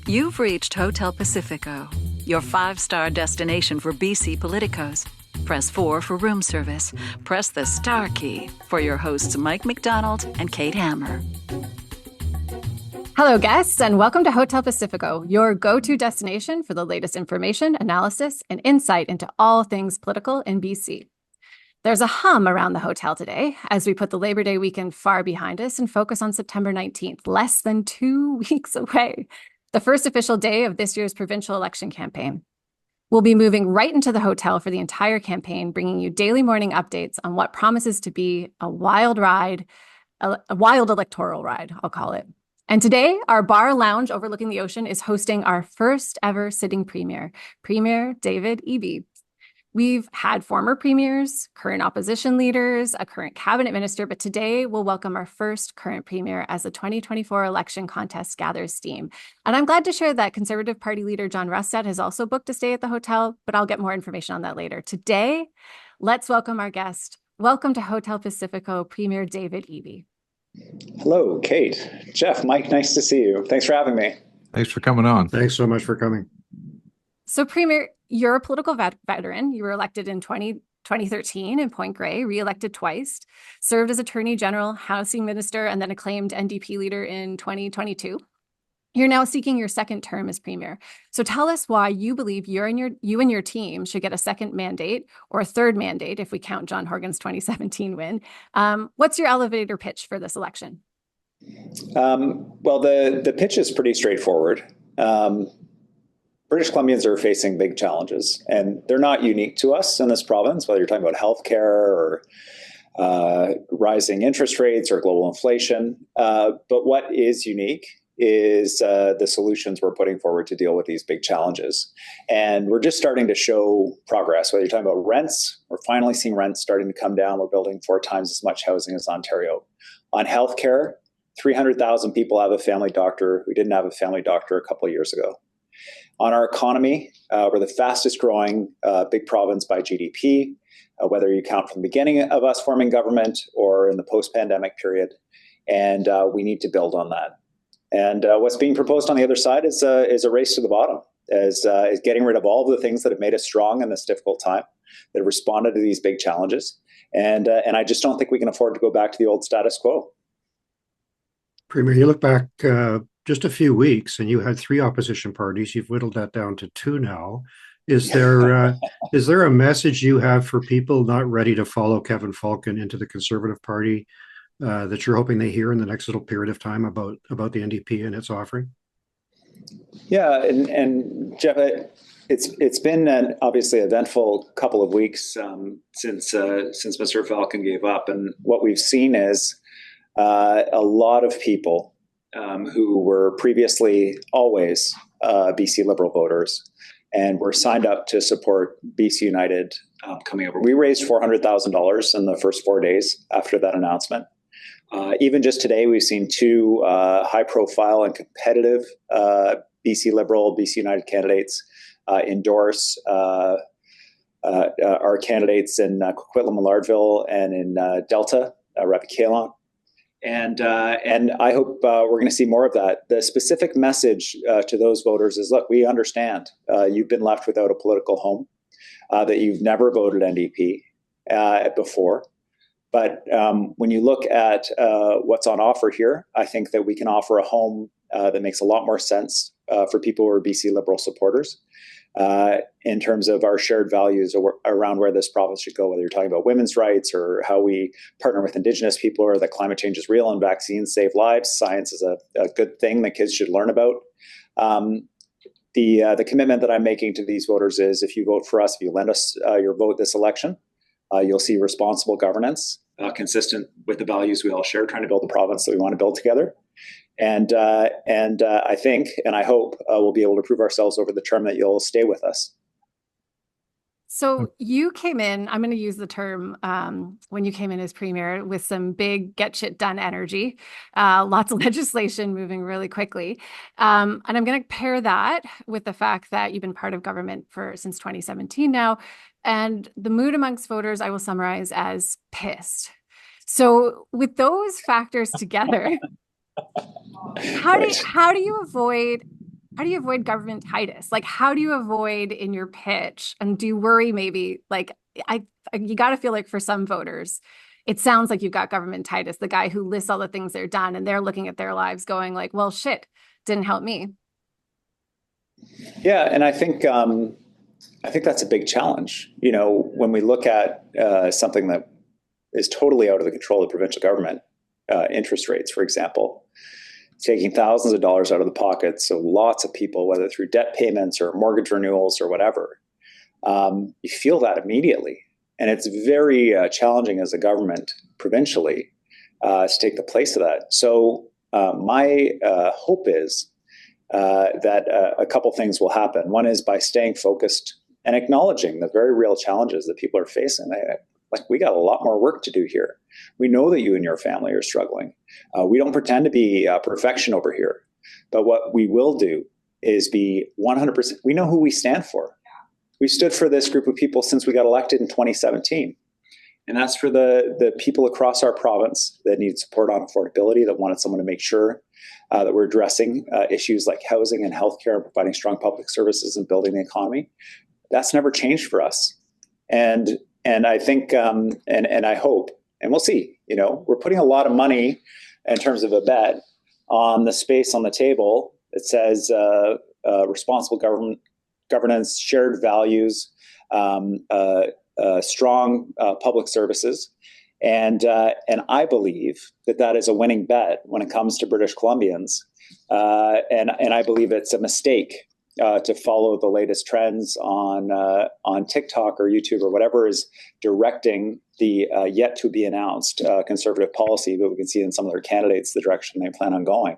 You've reached Hotel Pacifico, your 5-star destination for BC politicos. Press 4 for room service. Press the star key for your hosts Mike McDonald and Kate Hammer. Hello, guests, and welcome to Hotel Pacifico, your go-to destination for the latest information, analysis, and insight into all things political in BC. There's a hum around the hotel today as we put the Labor Day weekend far behind us and focus on September 19th, less than 2 weeks away, the first official day of this year's provincial election campaign. We'll be moving right into the hotel for the entire campaign, bringing you daily morning updates on what promises to be a wild ride, a wild electoral ride, I'll call it. And today, our bar lounge overlooking the ocean is hosting our first ever sitting premier, Premier David Eby. We've had former premiers, current opposition leaders, a current cabinet minister, but today we'll welcome our first current premier as the 2024 election contest gathers steam. And I'm glad to share that Conservative Party leader John Rustad has also booked a stay at the hotel, but I'll get more information on that later. Today, let's welcome our guest. Welcome to Hotel Pacifico, Premier David Eby. Hello, Kate, Geoff, Mike, nice to see you. Thanks for having me. Thanks for coming on. Thanks so much for coming. So, Premier, you're a political veteran. You were elected in 2013 in Point Grey, re-elected twice, served as Attorney General, Housing Minister, and then acclaimed NDP leader in 2022. You're now seeking your second term as Premier. So tell us why you believe you and your team should get a second mandate, or a third mandate if we count John Horgan's 2017 win. What's your elevator pitch for this election? Well, the pitch is pretty straightforward. British Columbians are facing big challenges, and they're not unique to us in this province, whether you're talking about healthcare or rising interest rates or global inflation. But what is unique is the solutions we're putting forward to deal with these big challenges. And we're just starting to show progress. Whether you're talking about rents, we're finally seeing rents starting to come down. We're building 4 times as much housing as Ontario. On healthcare, 300,000 people have a family doctor who didn't have a family doctor a couple of years ago. On our economy, we're the fastest growing big province by GDP, whether you count from the beginning of us forming government or in the post-pandemic period. And we need to build on that. And what's being proposed on the other side is a race to the bottom, is getting rid of all of the things that have made us strong in this difficult time, that have responded to these big challenges. And I just don't think we can afford to go back to the old status quo. Premier, you look back just a few weeks and you had 3 opposition parties. You've whittled that down to 2 now. Is there a message you have for people not ready to follow Kevin Falcon into the Conservative Party that you're hoping they hear in the next little period of time about the NDP and its offering? Yeah, and Geoff, it's been an obviously eventful couple of weeks since Mr. Falcon gave up, and what we've seen is a lot of people who were previously always BC Liberal voters and were signed up to support BC United coming over. We raised $400,000 in the first 4 days after that announcement. Even just today, we've seen 2 high-profile and competitive BC Liberal, BC United candidates endorse our candidates in Coquitlam and Lardville and in Delta, Repiquelon. And I hope we're going to see more of that. The specific message to those voters is, look, we understand you've been left without a political home, that you've never voted NDP before. But when you look at what's on offer here, I think that we can offer a home that makes a lot more sense for people who are BC Liberal supporters in terms of our shared values around where this province should go, whether you're talking about women's rights or how we partner with Indigenous people, or that climate change is real and vaccines save lives. Science is a good thing that kids should learn about. The commitment that I'm making to these voters is, if you vote for us, if you lend us your vote this election, you'll see responsible governance consistent with the values we all share, trying to build the province that we want to build together. And I think, and I hope, we'll be able to prove ourselves over the term that you'll stay with us. So you came in, I'm going to use the term when you came in as Premier, with some big get shit done energy, lots of legislation moving really quickly. And I'm going to pair that with the fact that you've been part of government since 2017 now. And the mood amongst voters, I will summarize as pissed. So with those factors together, how do you avoid how do you avoid governmentitis? Like, how do you avoid in your pitch? And do you worry maybe, like, you got to feel like for some voters, it sounds like you've got governmentitis, the guy who lists all the things they're done and they're looking at their lives going like, well, shit, didn't help me. Yeah, and I think that's a big challenge. You know, when we look at something that is totally out of the control of the provincial government, interest rates, for example, taking thousands of dollars out of the pockets of lots of people, whether through debt payments or mortgage renewals or whatever, you feel that immediately. And it's very challenging as a government provincially to take the place of that. So my hope is that a couple things will happen. One is by staying focused and acknowledging the very real challenges that people are facing. We got a lot more work to do here. We know that you and your family are struggling. We don't pretend to be perfection over here. But what we will do is be 100%. We know who we stand for. We stood for this group of people since we got elected in 2017. And that's for the people across our province that need support on affordability, that wanted someone to make sure that we're addressing issues like housing and healthcare and providing strong public services and building the economy. That's never changed for us. And I think, and I hope, and we'll see, you know, we're putting a lot of money in terms of a bet on the space on the table that says responsible governance, shared values, strong public services. And I believe that is a winning bet when it comes to British Columbians. And I believe it's a mistake to follow the latest trends on TikTok or YouTube or whatever is directing the yet to be announced conservative policy, but we can see in some of their candidates the direction they plan on going.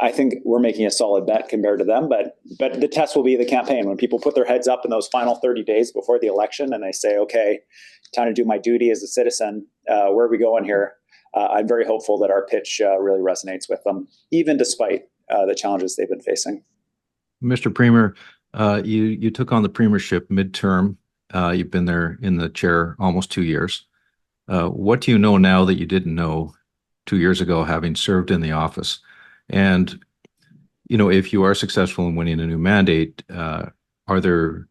I think we're making a solid bet compared to them, but the test will be the campaign. When people put their heads up in those final 30 days before the election and they say, okay, time to do my duty as a citizen, where are we going here? I'm very hopeful that our pitch really resonates with them, even despite the challenges they've been facing. Mr. Premier, you took on the premiership midterm. You've been there in the chair almost 2 years. What do you know now that you didn't know 2 years ago, having served in the office? And, you know, if you are successful in winning a new mandate, are there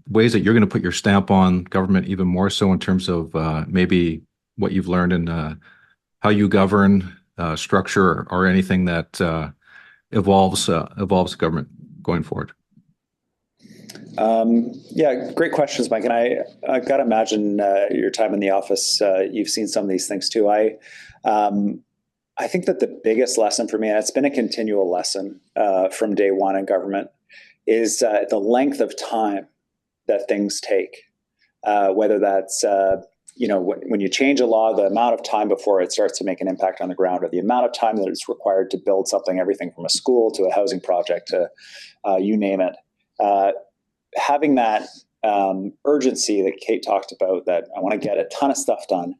ways that you're going to put your stamp on government even more so in terms of maybe what you've learned in how you govern, structure, or anything that evolves government going forward? Yeah, great questions, Mike. And I got to imagine your time in the office, you've seen some of these things too. I think that the biggest lesson for me, and it's been a continual lesson from day one in government, is the length of time that things take. Whether that's, when you change a law, the amount of time before it starts to make an impact on the ground, or the amount of time that it's required to build something, everything from a school to a housing project to you name it. Having that urgency that Kate talked about, that I want to get a ton of stuff done,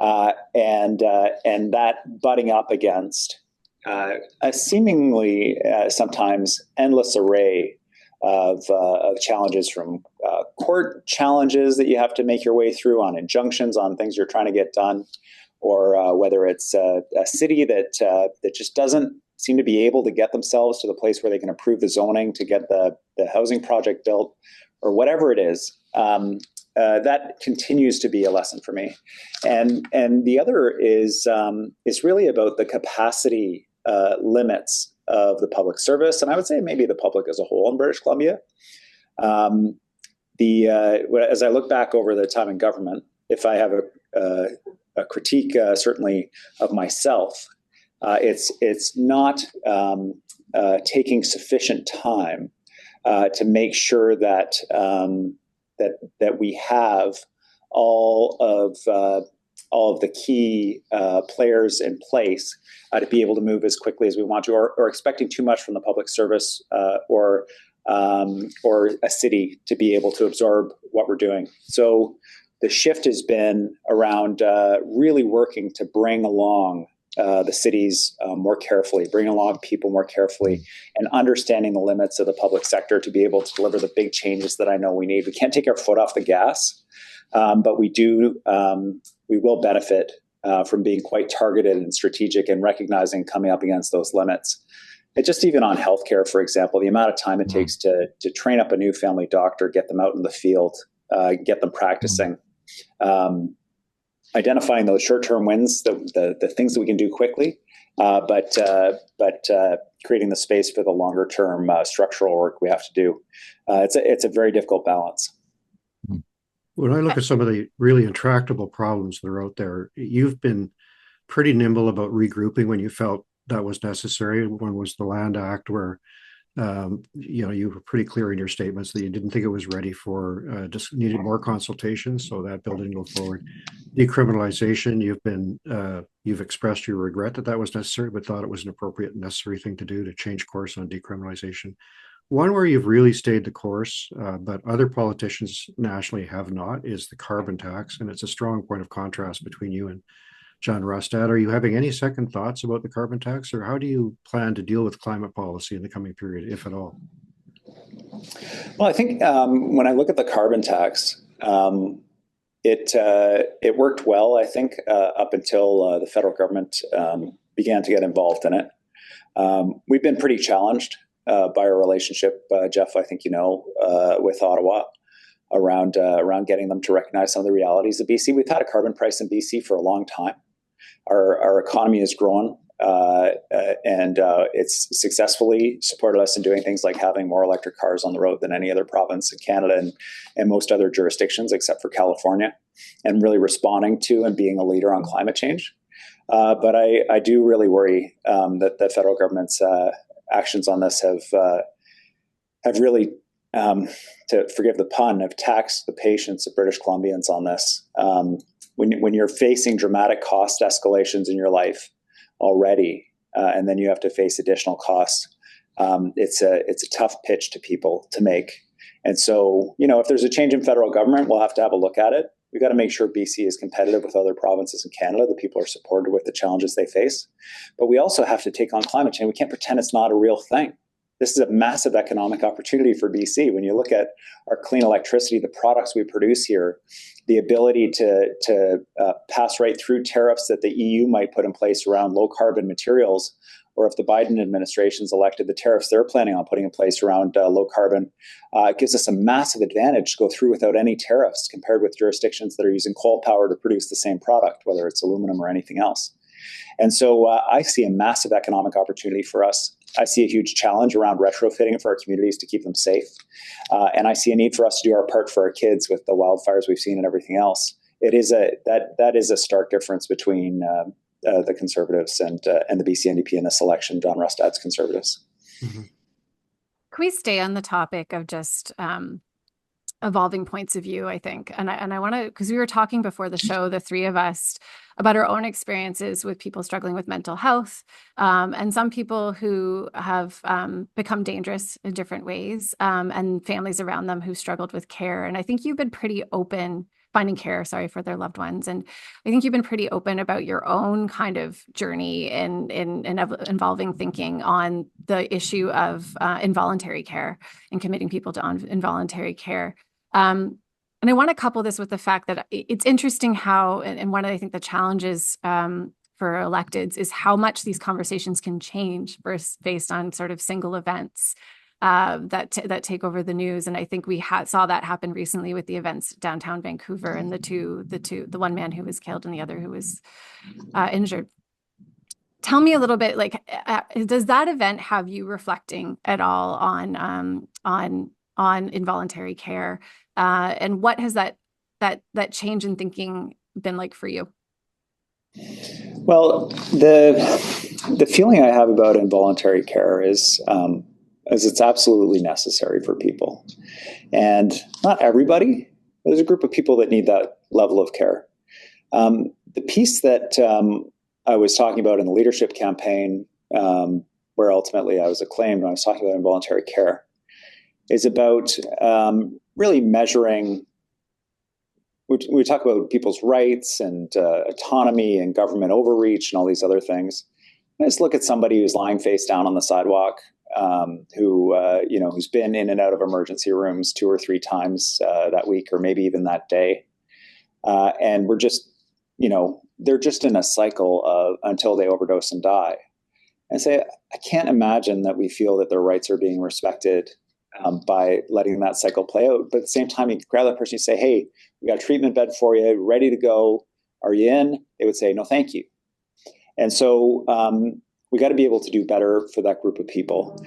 and that butting up against a seemingly sometimes endless array of challenges, from court challenges that you have to make your way through, on injunctions on things you're trying to get done, or whether it's a city that just doesn't seem to be able to get themselves to the place where they can approve the zoning to get the housing project built, or whatever it is. That continues to be a lesson for me. And the other is really about the capacity limits of the public service, and I would say maybe the public as a whole in British Columbia. As I look back over the time in government, if I have a critique, certainly of myself, it's not taking sufficient time to make sure that that we have all of the key players in place to be able to move as quickly as we want to, or expecting too much from the public service or a city to be able to absorb what we're doing. So the shift has been around really working to bring along the cities more carefully, bring along people more carefully, and understanding the limits of the public sector to be able to deliver the big changes that I know we need. We can't take our foot off the gas, but we will benefit from being quite targeted and strategic and recognizing coming up against those limits. just even on healthcare, for example, the amount of time it takes to train up a new family doctor, get them out in the field, get them practicing, identifying those short-term wins, the things that we can do quickly, but creating the space for the longer-term structural work we have to do. It's a very difficult balance. When I look at some of the really intractable problems that are out there, you've been pretty nimble about regrouping when you felt that was necessary. One was the Land Act, where you were pretty clear in your statements that you didn't think it was ready for, just needed more consultation, so that bill didn't go forward. Decriminalization, you've expressed your regret that was necessary, but thought it was an appropriate and necessary thing to do to change course on decriminalization. One where you've really stayed the course, but other politicians nationally have not, is the carbon tax, and it's a strong point of contrast between you and John Rustad. Are you having any second thoughts about the carbon tax, or how do you plan to deal with climate policy in the coming period, if at all? Well, I think when I look at the carbon tax, it worked well, I think, up until the federal government began to get involved in it. We've been pretty challenged by our relationship, Geoff, I think with Ottawa, around getting them to recognize some of the realities of BC. We've had a carbon price in BC for a long time. Our economy has grown, and it's successfully supported us in doing things like having more electric cars on the road than any other province in Canada and most other jurisdictions except for California, and really responding to and being a leader on climate change. But I do really worry that the federal government's actions on this have really, to forgive the pun, have taxed the patience of British Columbians on this. When you're facing dramatic cost escalations in your life already, and then you have to face additional costs, it's a tough pitch to people to make. And so, if there's a change in federal government, we'll have to have a look at it. We've got to make sure BC is competitive with other provinces in Canada, that people are supported with the challenges they face. But we also have to take on climate change. We can't pretend it's not a real thing. This is a massive economic opportunity for BC. When you look at our clean electricity, the products we produce here, the ability to pass right through tariffs that the EU might put in place around low carbon materials, or if the Biden administration's elected, the tariffs they're planning on putting in place around low carbon, it gives us a massive advantage to go through without any tariffs compared with jurisdictions that are using coal power to produce the same product, whether it's aluminum or anything else. And so I see a massive economic opportunity for us. I see a huge challenge around retrofitting for our communities to keep them safe. And I see a need for us to do our part for our kids with the wildfires we've seen and everything else. That is a stark difference between the Conservatives and the BC NDP in this election, John Rustad's Conservatives. Mm-hmm. Can we stay on the topic of just evolving points of view, I think. And I want to, because we were talking before the show, the three of us, about our own experiences with people struggling with mental health, and some people who have become dangerous in different ways, and families around them who struggled with care. And I think you've been pretty open, finding care, for their loved ones. And I think you've been pretty open about your own kind of journey in involving thinking on the issue of involuntary care and committing people to involuntary care. And I want to couple this with the fact that it's interesting how, and one of, I think, the challenges for electeds is how much these conversations can change based on sort of single events that take over the news. And I think we saw that happen recently with the events downtown Vancouver and the one man who was killed and the other who was injured. Tell me a little bit, does that event have you reflecting at all on involuntary care? And what has that change in thinking been like for you? Well, the feeling I have about involuntary care is it's absolutely necessary for people. And not everybody, but there's a group of people that need that level of care. The piece that I was talking about in the leadership campaign, where ultimately I was acclaimed when I was talking about involuntary care, is about really measuring. We talk about people's rights and autonomy and government overreach and all these other things. I just look at somebody who's lying face down on the sidewalk, who's been in and out of emergency rooms 2 or 3 times that week, or maybe even that day, and we're just, they're just in a cycle of until they overdose and die. and say, I can't imagine that we feel that their rights are being respected by letting that cycle play out. But at the same time, you grab that person, you say, hey, we got a treatment bed for you, ready to go. Are you in? They would say, no, thank you. And so we got to be able to do better for that group of people.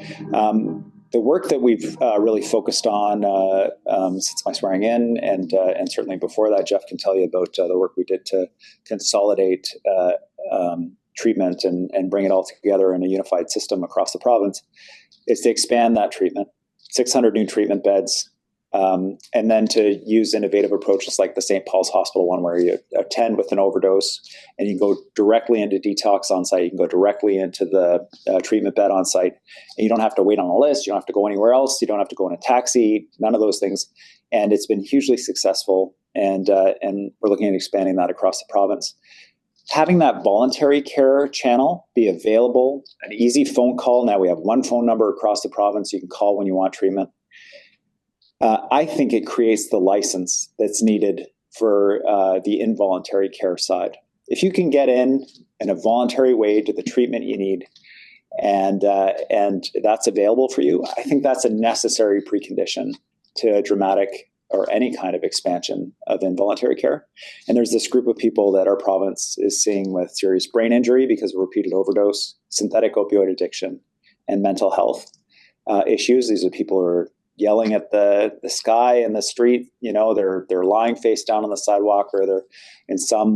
The work that we've really focused on since my swearing in, and certainly before that, Geoff can tell you about the work we did to consolidate treatment and bring it all together in a unified system across the province, is to expand that treatment, 600 new treatment beds, and then to use innovative approaches like the St. Paul's Hospital one, where you attend with an overdose and you can go directly into detox on site. You can go directly into the treatment bed on site, and you don't have to wait on a list. You don't have to go anywhere else. You don't have to go in a taxi, none of those things. And it's been hugely successful. And we're looking at expanding that across the province. Having that voluntary care channel be available, an easy phone call. Now we have one phone number across the province you can call when you want treatment. I think it creates the license that's needed for the involuntary care side. If you can get in a voluntary way to the treatment you need, and that's available for you, I think that's a necessary precondition to a dramatic or any kind of expansion of involuntary care. And there's this group of people that our province is seeing with serious brain injury because of repeated overdose, synthetic opioid addiction, and mental health issues. These are people who are yelling at the sky in the street. You know, they're lying face down on the sidewalk, or they're in some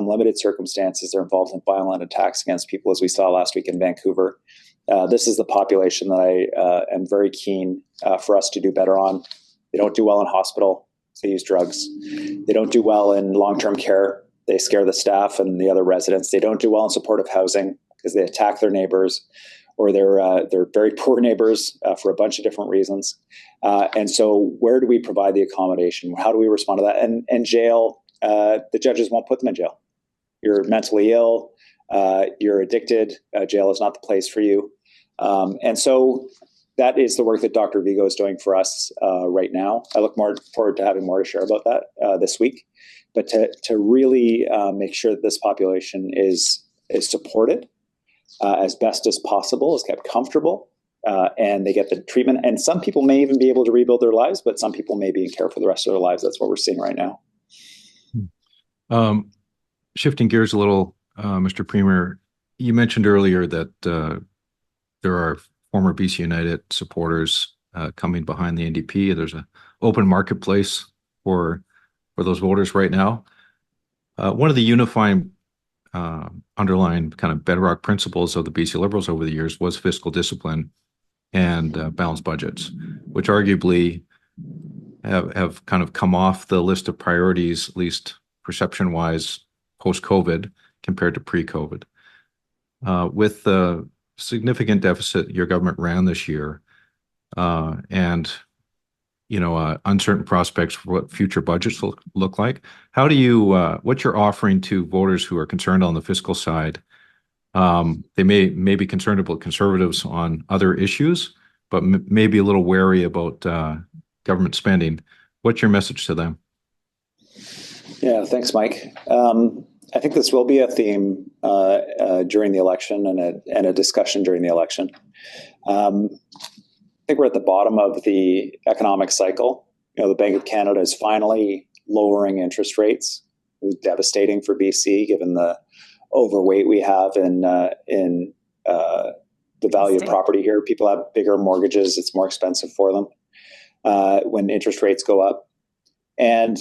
limited circumstances, they're involved in violent attacks against people, as we saw last week in Vancouver. This is the population that I am very keen for us to do better on. They don't do well in hospital. They use drugs. They don't do well in long-term care. They scare the staff and the other residents. They don't do well in supportive housing because they attack their neighbors, or they're very poor neighbors for a bunch of different reasons. And so where do we provide the accommodation? How do we respond to that? And jail, the judges won't put them in jail. You're mentally ill, you're addicted, jail is not the place for you. And so that is the work that Dr. Vigo is doing for us right now. I look forward to having more to share about that this week. But to really make sure that this population is supported as best as possible, is kept comfortable, and they get the treatment. And some people may even be able to rebuild their lives, but some people may be in care for the rest of their lives. That's what we're seeing right now. Shifting gears a little, Mr. Premier, you mentioned earlier that there are former BC United supporters coming behind the NDP. There's an open marketplace for those voters right now. One of the unifying underlying kind of bedrock principles of the BC Liberals over the years was fiscal discipline and balanced budgets, which arguably have kind of come off the list of priorities, at least perception-wise, post-COVID compared to pre-COVID. With the significant deficit your government ran this year, and uncertain prospects for what future budgets look like, how do you what you're offering to voters who are concerned on the fiscal side? They may be concerned about Conservatives on other issues, but may be a little wary about government spending. What's your message to them? Yeah, thanks, Mike. I think this will be a theme during the election and a discussion during the election. I think we're at the bottom of the economic cycle. The Bank of Canada is finally lowering interest rates. It was devastating for BC, given the overweight we have in the value of property here. People have bigger mortgages; it's more expensive for them when interest rates go up, and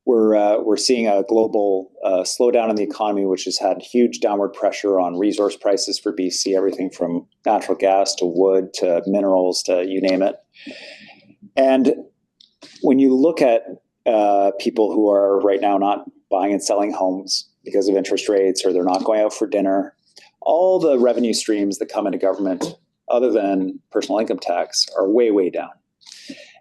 we're seeing a global slowdown in the economy, which has had huge downward pressure on resource prices for BC, everything from natural gas to wood to minerals to you name it. And when you look at people who are right now not buying and selling homes because of interest rates, or they're not going out for dinner, all the revenue streams that come into government other than personal income tax are way, way down.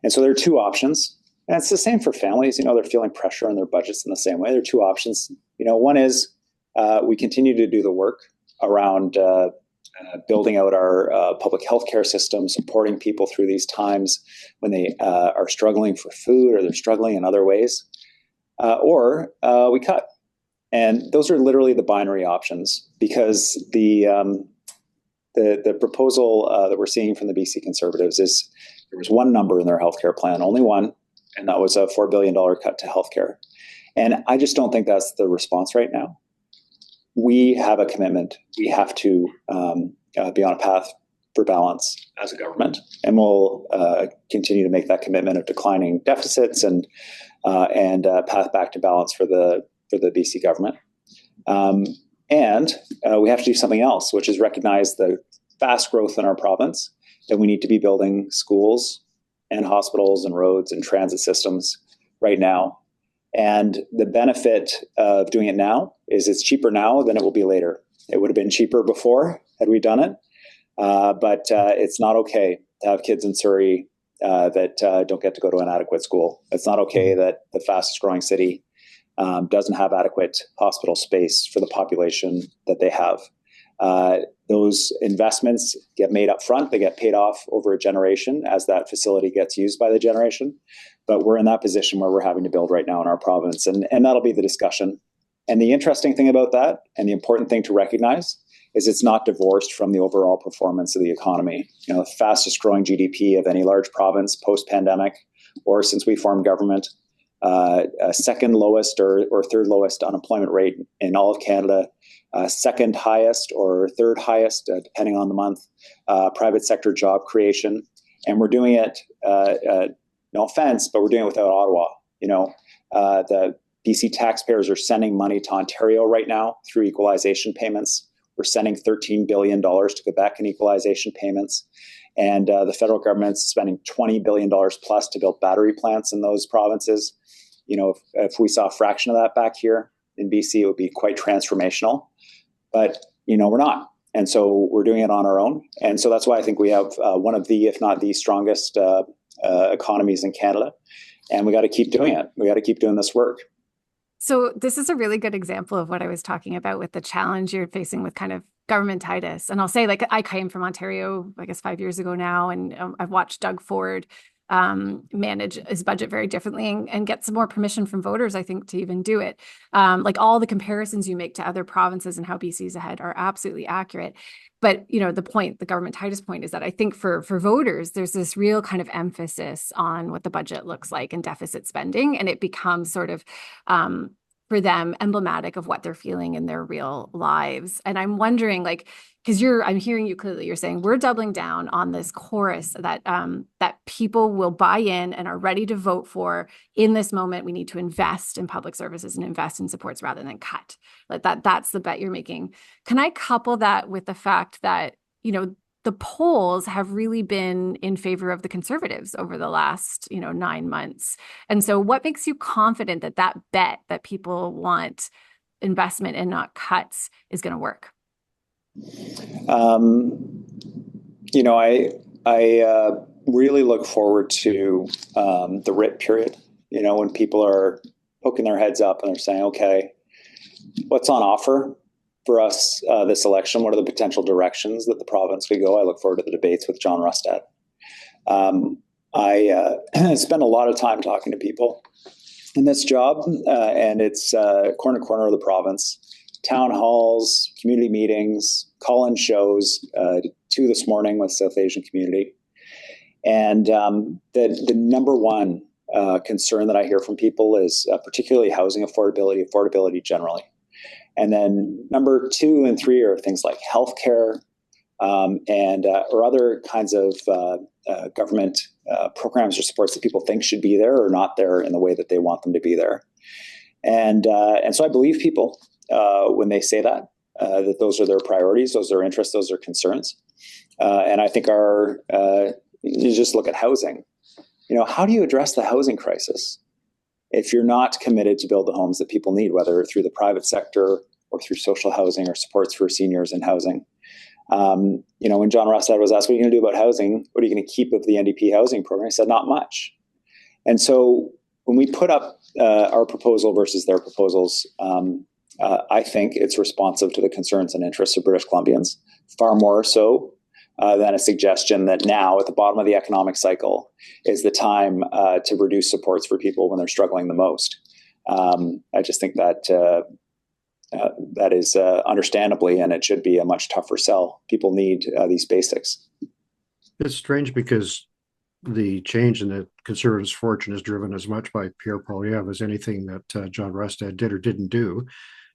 And so there are two options. And it's the same for families. They're feeling pressure on their budgets in the same way. There are two options. One is we continue to do the work around building out our public healthcare system, supporting people through these times when they are struggling for food or they're struggling in other ways. Or we cut. And those are literally the binary options, because the proposal that we're seeing from the BC Conservatives is there was one number in their healthcare plan, only one, and that was a $4 billion cut to healthcare. And I just don't think that's the response right now. We have a commitment. We have to be on a path for balance as a government, and we'll continue to make that commitment of declining deficits and path back to balance for the BC government. And we have to do something else, which is recognize the fast growth in our province, that we need to be building schools and hospitals and roads and transit systems right now. And the benefit of doing it now is it's cheaper now than it will be later. It would have been cheaper before had we done it, but it's not okay to have kids in Surrey that don't get to go to an adequate school. It's not okay that the fastest growing city doesn't have adequate hospital space for the population that they have. Those investments get made up front. They get paid off over a generation as that facility gets used by the generation. But we're in that position where we're having to build right now in our province. And that'll be the discussion. And the interesting thing about that, and the important thing to recognize, is it's not divorced from the overall performance of the economy. You know, the fastest growing GDP of any large province post-pandemic, or since we formed government, second lowest or third lowest unemployment rate in all of Canada, second highest or third highest, depending on the month, private sector job creation. And we're doing it, no offense, but we're doing it without Ottawa. You know, the BC taxpayers are sending money to Ontario right now through equalization payments. We're sending $13 billion to Quebec in equalization payments. And the federal government's spending $20 billion plus to build battery plants in those provinces. You know, if we saw a fraction of that back here in BC, it would be quite transformational. But, you know, we're not. And so we're doing it on our own. And so that's why I think we have one of the, if not the strongest economies in Canada. And we got to keep doing it. We got to keep doing this work. So this is a really good example of what I was talking about with the challenge you're facing with kind of governmentitis. And I'll say, like, I came from Ontario, I guess 5 years ago now, and I've watched Doug Ford manage his budget very differently and get some more permission from voters, I think, to even do it. Like, all the comparisons you make to other provinces and how BC is ahead are absolutely accurate. But, you know, the governmentitis point is that I think for voters, there's this real kind of emphasis on what the budget looks like and deficit spending. And it becomes sort of, for them, emblematic of what they're feeling in their real lives. And I'm wondering, like, because I'm hearing you clearly, you're saying we're doubling down on this chorus that that people will buy in and are ready to vote for in this moment. We need to invest in public services and invest in supports rather than cut. Like that's the bet you're making. Can I couple that with the fact that, you know, the polls have really been in favor of the Conservatives over the last, 9 months. And so what makes you confident that that bet that people want investment and not cuts is going to work? I really look forward to the RIT period, when people are poking their heads up and they're saying, okay, what's on offer for us this election? What are the potential directions that the province could go? I look forward to the debates with John Rustad. I spend a lot of time talking to people in this job, and it's corner of the province. Town halls, community meetings, call-in shows, 2 this morning with South Asian community. And the number one concern that I hear from people is particularly housing affordability generally. And then number 2 and 3 are things like healthcare or other kinds of government programs or supports that people think should be there or not there in the way that they want them to be there. And so I believe people when they say that those are their priorities, those are their interests, those are concerns. And I think you just look at housing. How do you address the housing crisis if you're not committed to build the homes that people need, whether through the private sector or through social housing or supports for seniors in housing? When John Rustad was asked, what are you going to do about housing? What are you going to keep of the NDP housing program? He said, not much. And so when we put up our proposal versus their proposals, I think it's responsive to the concerns and interests of British Columbians, far more so than a suggestion that now, at the bottom of the economic cycle, is the time to reduce supports for people when they're struggling the most. I just think that that is understandably, and it should be a much tougher sell. People need these basics. It's strange because the change in the Conservatives' fortune is driven as much by Pierre Poilievre as anything that John Rustad did or didn't do.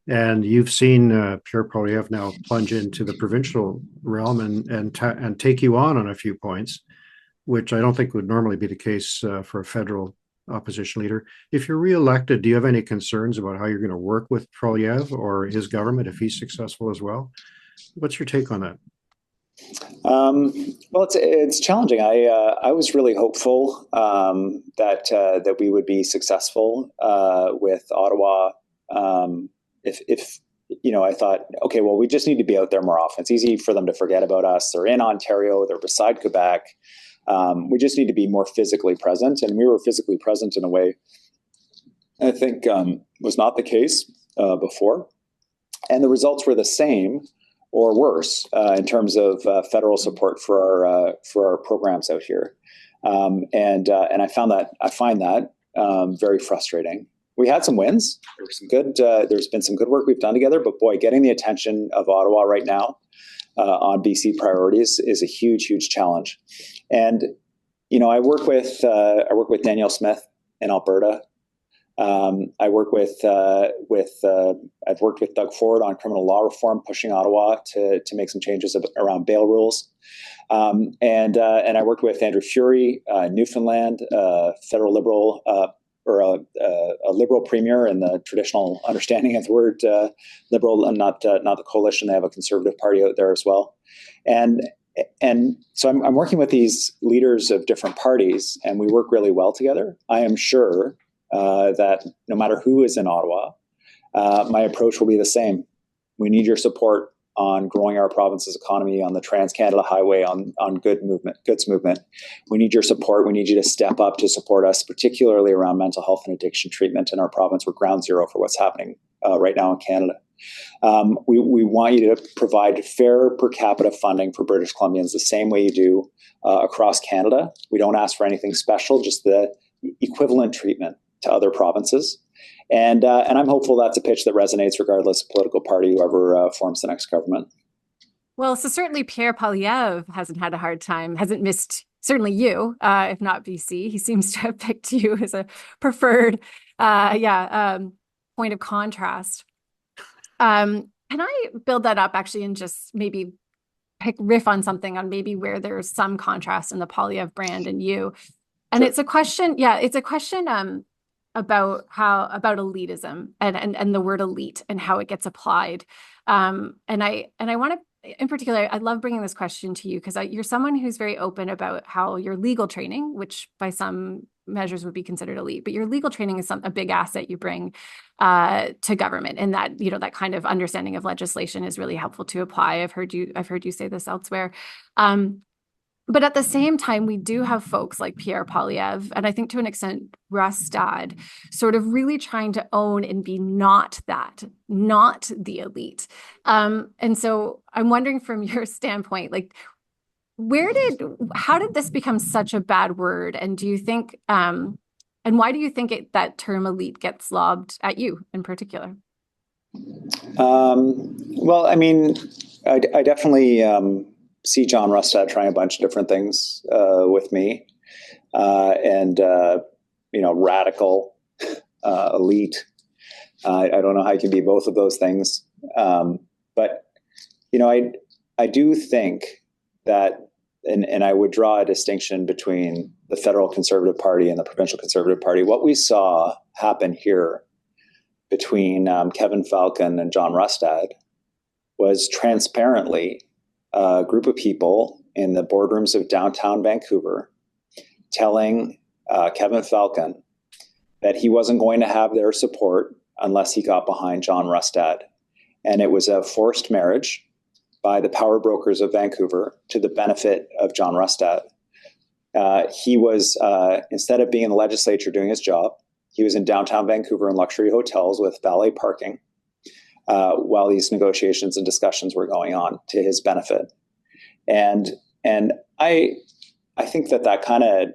And you've seen Pierre Poilievre now plunge into the provincial realm and take you on a few points, which I don't think would normally be the case for a federal opposition leader. If you're reelected, do you have any concerns about how you're going to work with Poilievre or his government if he's successful as well? What's your take on that? Well, it's challenging. I was really hopeful that we would be successful with Ottawa. If I thought, okay, well, we just need to be out there more often. It's easy for them to forget about us. They're in Ontario. They're beside Quebec. We just need to be more physically present, and we were physically present in a way I think was not the case before, and the results were the same or worse in terms of federal support for our programs out here, and I find that very frustrating. We had some wins. There was some good. There's been some good work we've done together, but boy, getting the attention of Ottawa right now on BC priorities is a huge, huge challenge. And I work with Danielle Smith in Alberta. I've worked with Doug Ford on criminal law reform, pushing Ottawa to make some changes around bail rules. And I worked with Andrew Furey, Newfoundland, federal Liberal, or a Liberal premier in the traditional understanding of the word Liberal, and not the coalition. They have a Conservative party out there as well. And so I'm working with these leaders of different parties, and we work really well together. I am sure that no matter who is in Ottawa, my approach will be the same. We need your support on growing our province's economy, on the Trans-Canada Highway, on goods movement. We need your support. We need you to step up to support us, particularly around mental health and addiction treatment in our province. We're ground zero for what's happening right now in Canada. We want you to provide fair per capita funding for British Columbians the same way you do across Canada. We don't ask for anything special, just the equivalent treatment to other provinces. And I'm hopeful that's a pitch that resonates regardless of political party, whoever forms the next government. Well, so certainly Pierre Poilievre hasn't had a hard time, hasn't missed, certainly you, if not BC. He seems to have picked you as a preferred point of contrast. Can I build that up actually and just maybe riff on something on maybe where there's some contrast in the Poilievre brand and you? And sure. It's a question about elitism and the word elite and how it gets applied. And I want to, in particular, I love bringing this question to you because you're someone who's very open about how your legal training, which by some measures would be considered elite, but your legal training is a big asset you bring to government, and that that kind of understanding of legislation is really helpful to apply. I've heard you say this elsewhere. But at the same time, we do have folks like Pierre Poilievre, and I think to an extent Rustad, sort of really trying to own and be not the elite. And so I'm wondering from your standpoint, like, how did this become such a bad word? And do you think, and why do you think that term elite gets lobbed at you in particular? Well, I mean, I definitely see John Rustad trying a bunch of different things with me, and radical, elite. I don't know how you can be both of those things, but I do think that, and I would draw a distinction between the federal Conservative Party and the provincial Conservative Party. What we saw happen here between Kevin Falcon and John Rustad was transparently a group of people in the boardrooms of downtown Vancouver telling Kevin Falcon that he wasn't going to have their support unless he got behind John Rustad. And it was a forced marriage by the power brokers of Vancouver to the benefit of John Rustad. He was, instead of being in the legislature doing his job, he was in downtown Vancouver in luxury hotels with valet parking while these negotiations and discussions were going on to his benefit. And I think that kind of,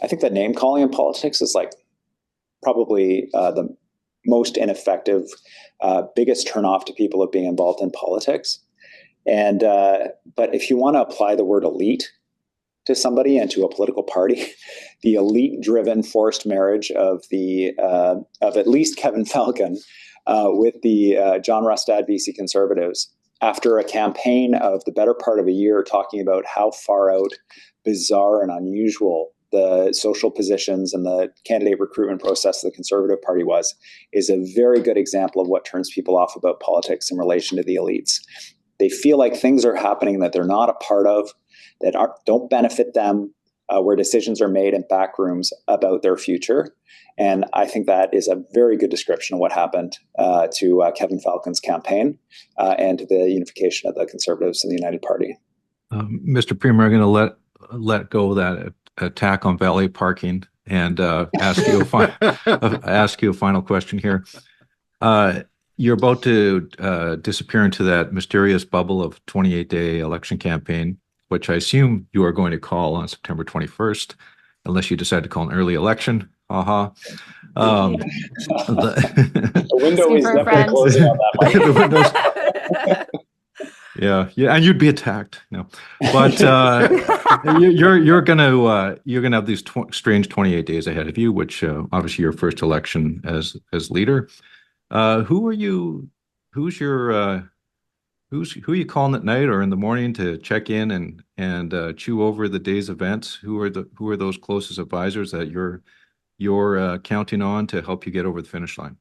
I think that name calling in politics is like probably most ineffective, biggest turnoff to people of being involved in politics. And but if you want to apply the word elite to somebody and to a political party, the elite-driven forced marriage of at least Kevin Falcon with the John Rustad BC Conservatives, after a campaign of the better part of a year talking about how far out, bizarre, and unusual the social positions and the candidate recruitment process of the Conservative Party is a very good example of what turns people off about politics in relation to the elites. They feel like things are happening that they're not a part of, that don't benefit them, where decisions are made in back rooms about their future. And I think that is a very good description of what happened to Kevin Falcon's campaign and to the unification of the Conservatives in the United Party. Mr. Premier, I'm going to let go of that attack on valet parking and ask you a final question here. You're about to disappear into that mysterious bubble of 28-day election campaign, which I assume you are going to call on September 21st, unless you decide to call an early election. The window is definitely closing on that. Yeah, and you'd be attacked. No, but you're gonna have these strange 28 days ahead of you, which obviously your first election as leader. Who are you? Who are you calling at night or in the morning to check in and chew over the day's events? Who are those closest advisors that you're counting on to help you get over the finish line?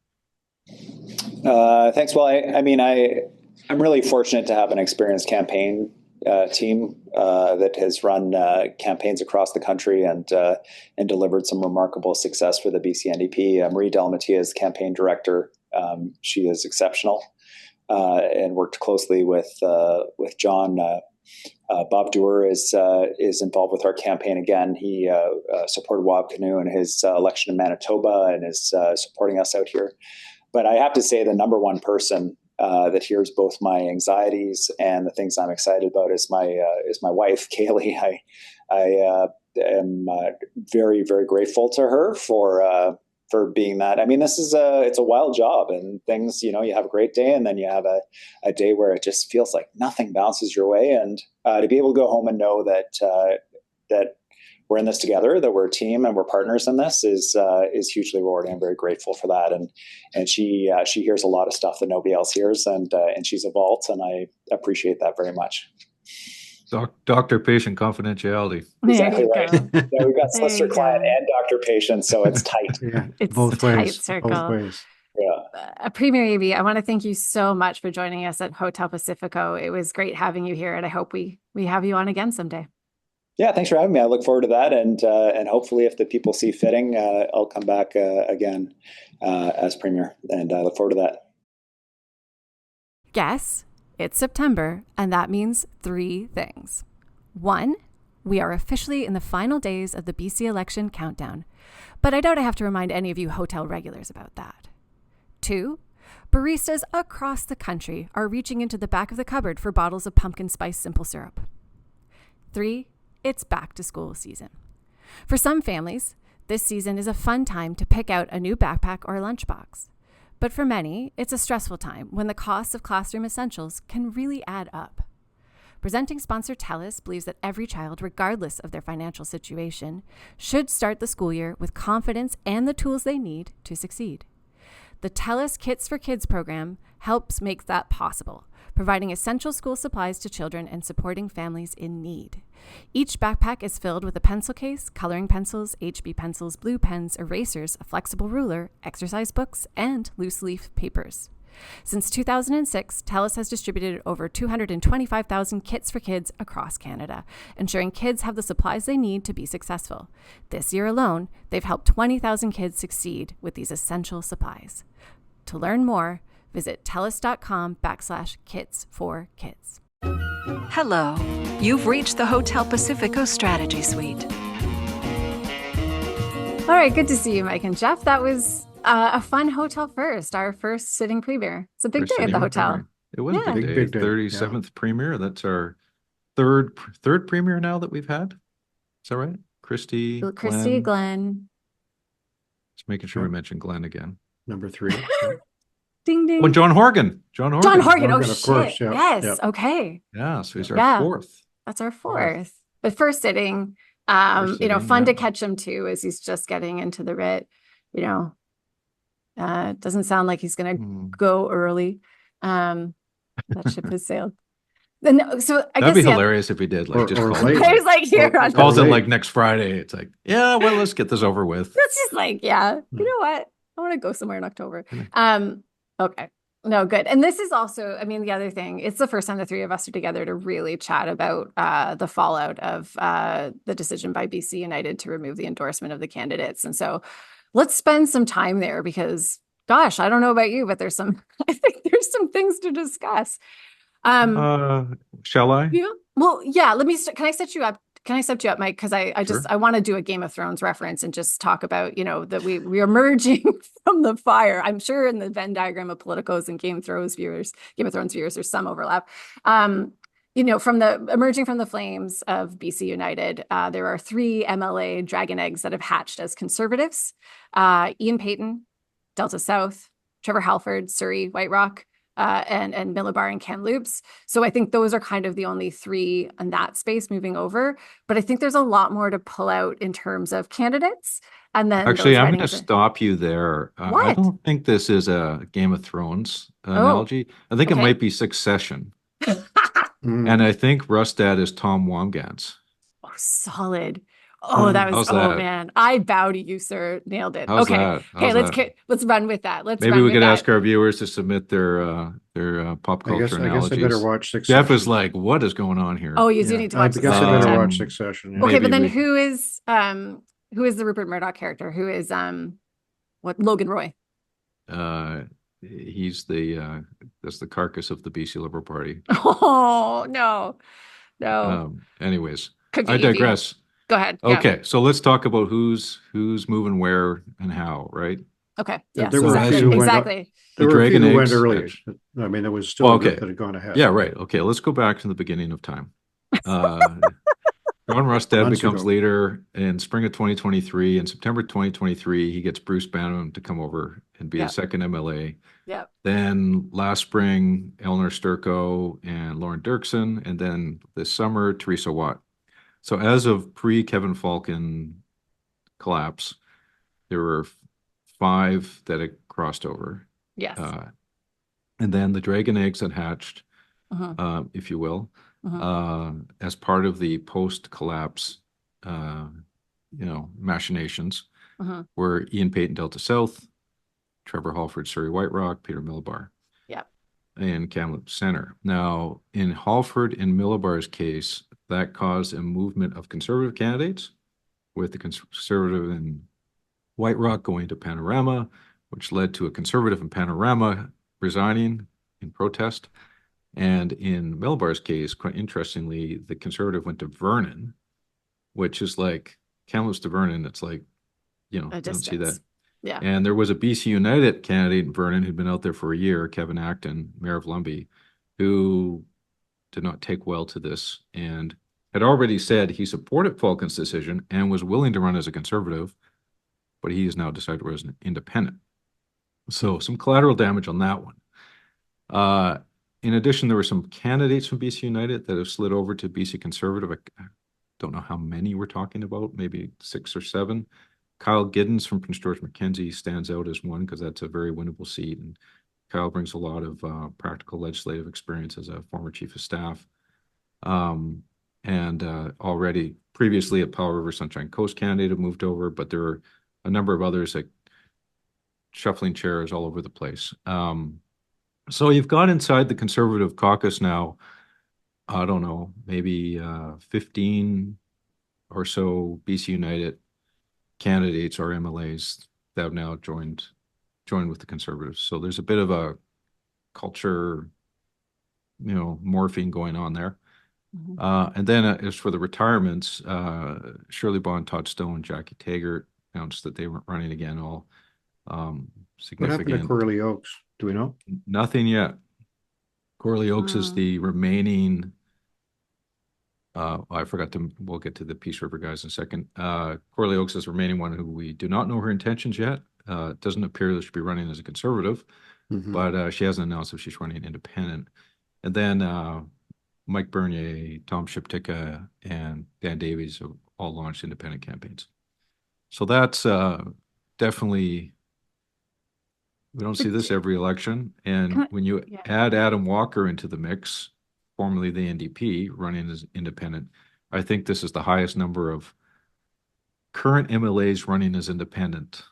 Thanks. Well, I'm really fortunate to have an experienced campaign team that has run campaigns across the country and delivered some remarkable success for the BC NDP. Marie Delamatia is campaign director. She is exceptional and worked closely with John. Bob Doer is involved with our campaign again. He supported Wab Kinew in his election in Manitoba and is supporting us out here. But I have to say the number one person that hears both my anxieties and the things I'm excited about is my wife, Kaylee. I am very, very grateful to her for being that. I mean, it's a wild job, and things, you have a great day and then you have a day where it just feels like nothing bounces your way. And to be able to go home and know that we're in this together, that we're a team and we're partners in this is hugely rewarding. I'm very grateful for that. And she hears a lot of stuff that nobody else hears, and she's a vault, and I appreciate that very much. Doctor-patient confidentiality. Exactly right. Yeah, we've got solicitor-client and doctor-patient, so it's tight. Yeah, It's both tight ways. circle. Both ways. Yeah. Premier Eby, I want to thank you so much for joining us at Hotel Pacifico. It was great having you here, and I hope we have you on again someday. Yeah, thanks for having me. I look forward to that, and hopefully, if the people see fitting, I'll come back again as Premier, and I look forward to that. Guess it's September, and that means 3 things. 1, we are officially in the final days of the BC election countdown, but I doubt I have to remind any of you hotel regulars about that. 2, baristas across the country are reaching into the back of the cupboard for bottles of pumpkin spice simple syrup. 3, it's back to school season. For some families, this season is a fun time to pick out a new backpack or lunchbox. But for many, it's a stressful time when the cost of classroom essentials can really add up. Presenting sponsor TELUS believes that every child, regardless of their financial situation, should start the school year with confidence and the tools they need to succeed. The TELUS Kits for Kids program helps make that possible, providing essential school supplies to children and supporting families in need. Each backpack is filled with a pencil case, coloring pencils, HB pencils, blue pens, erasers, a flexible ruler, exercise books, and loose leaf papers. Since 2006, TELUS has distributed over 225,000 kits for kids across Canada, ensuring kids have the supplies they need to be successful. This year alone, they've helped 20,000 kids succeed with these essential supplies. To learn more, visit telus.com/kits for kids. Hello. You've reached the Hotel Pacifico Strategy Suite. All right, good to see you, Mike and Geoff. That was a fun hotel first, our first sitting premier. It's a big day at the hotel. Premier. It was a big day. 37th premier. That's our third premier now that we've had. Is that right? Christy, Glenn. Just making sure we mention Glenn again. Number 3. Yeah. Ding ding. Oh, John Horgan. John Horgan. John Horgan. Oh Horgan, of course, shit. yeah, Yes. yeah. Okay. Yeah, so he's our Yeah. fourth. That's our fourth. But first sitting, First you know, sitting, fun yeah. to catch him too, as he's just getting into the writ. You know, it doesn't sound like he's gonna go early. That ship has sailed. Then, so I That'd guess be hilarious if he did. Like, Or- just or call late. it. I was like, here, Or- on Calls it late. like next Friday. It's like, yeah, well, let's get this over with. That's just like, yeah, you know what? I want to go somewhere in October. Okay. No, good. And this is also, I mean, the other thing, it's the first time the three of us are together to really chat about the fallout of the decision by BC United to remove the endorsement of the candidates. And so let's spend some time there because, gosh, I don't know about you, but I think there's some things to discuss. Shall I? Yeah. Well, yeah, can I set you up? Can I set you up, Mike? Because I want to do a Game of Thrones reference and just talk about, you know, that we're emerging from the fire. I'm sure in the Venn diagram of politicos and Game of Thrones viewers, there's some overlap. You know, emerging from the flames of BC United, there are 3 MLA dragon eggs that have hatched as conservatives. Ian Payton, Delta South, Trevor Halford, Surrey, White Rock, and Millibar and Kamloops. So I think those are kind of the only 3 in that space moving over. But I think there's a lot more to pull out in terms of candidates. And then Actually, I'm going to stop you there. I What? don't think this is a Game of Thrones analogy. I think it okay. might be Succession. Mm. And I think Rustad is Tom Womgans. Oh, solid. Oh, that was, How's that? man, I bow to you, sir. Nailed it. How's Okay. that? Okay, How's that? let's run with that. Maybe we could ask our viewers to submit their pop I culture guess I analogies. better watch Succession. Jeff is like, what is going on here? Oh, you do need to watch I guess I better Succession. watch Succession. Yeah. Okay, but Maybe then who is the Rupert Murdoch character? Who is Logan Roy? He's that's the carcass of the BC Liberal Party. Oh, no. Anyways, Cookie I eating. digress. Go ahead. Yeah. Okay, so let's talk about who's moving where and how, right? Okay. There Yes, were a exactly. few who went up. Exactly. There The were a few Dragon who went Eggs early. hatch. I mean, there was still Well, a group okay. that had gone ahead. Yeah, right. Okay, let's go back to the beginning of time. John Rustad Months becomes ago. leader in spring of 2023. In September 2023, he gets Bruce Banham to come over and be Yeah. a second MLA. Yep. Then last spring, Eleanor Sturko and Lauren Dirksen, and then this summer, Teresa Watt. So as of pre-Kevin Falcon collapse, there were 5 that had crossed over. Yes. And then the dragon eggs had hatched, Mhm. if you will, Mhm. as part of the post-collapse, machinations, Mhm. were Ian Payton, Delta South, Trevor Halford, Surrey White Rock, Peter Millibar, Yep. and Kamloops Center. Now, in Halford and Millibar's case, that caused a movement of conservative candidates, with the conservative in White Rock going to Panorama, which led to a conservative in Panorama resigning in protest. And in Millibar's case, quite interestingly, the conservative went to Vernon, which is like Kamloops to Vernon. It's like, A you don't see distance. that. Yeah. And there was a BC United candidate in Vernon who'd been out there for a year, Kevin Acton, mayor of Lumbee, who did not take well to this and had already said he supported Falcon's decision and was willing to run as a conservative, but he has now decided to run as an independent. So some collateral damage on that one. In addition, there were some candidates from BC United that have slid over to BC Conservative. I don't know how many we're talking about, maybe 6 or 7. Kyle Giddens from Prince George Mackenzie stands out as one because that's a very winnable seat. And Kyle brings a lot of practical legislative experience as a former chief of staff. And already previously a Powell River Sunshine Coast candidate have moved over, but there are a number of others like shuffling chairs all over the place. So you've got inside the Conservative caucus now, I don't know, maybe 15 or so BC United candidates or MLAs that have now joined with the Conservatives. So there's a bit of a culture, morphine going on there. And then as for the retirements, Shirley Bond, Todd Stone, Jackie Taggart announced that they weren't running again. All What happened to significant. Corley Oaks? Do we know? Nothing yet. Corley Oaks is the remaining. I forgot to. We'll get to the Peace River guys in a second. Corley Oaks is the remaining one who we do not know her intentions yet. Doesn't appear that she'll be running as a Conservative, Mhm. but she hasn't announced if she's running independent. And then Mike Bernier, Tom Shiptyka, and Dan Davies have all launched independent campaigns. So that's definitely, we don't see this every election. And when you add Adam Walker into the mix, formerly the NDP, running as independent, I think this is the highest number of current MLAs running as independent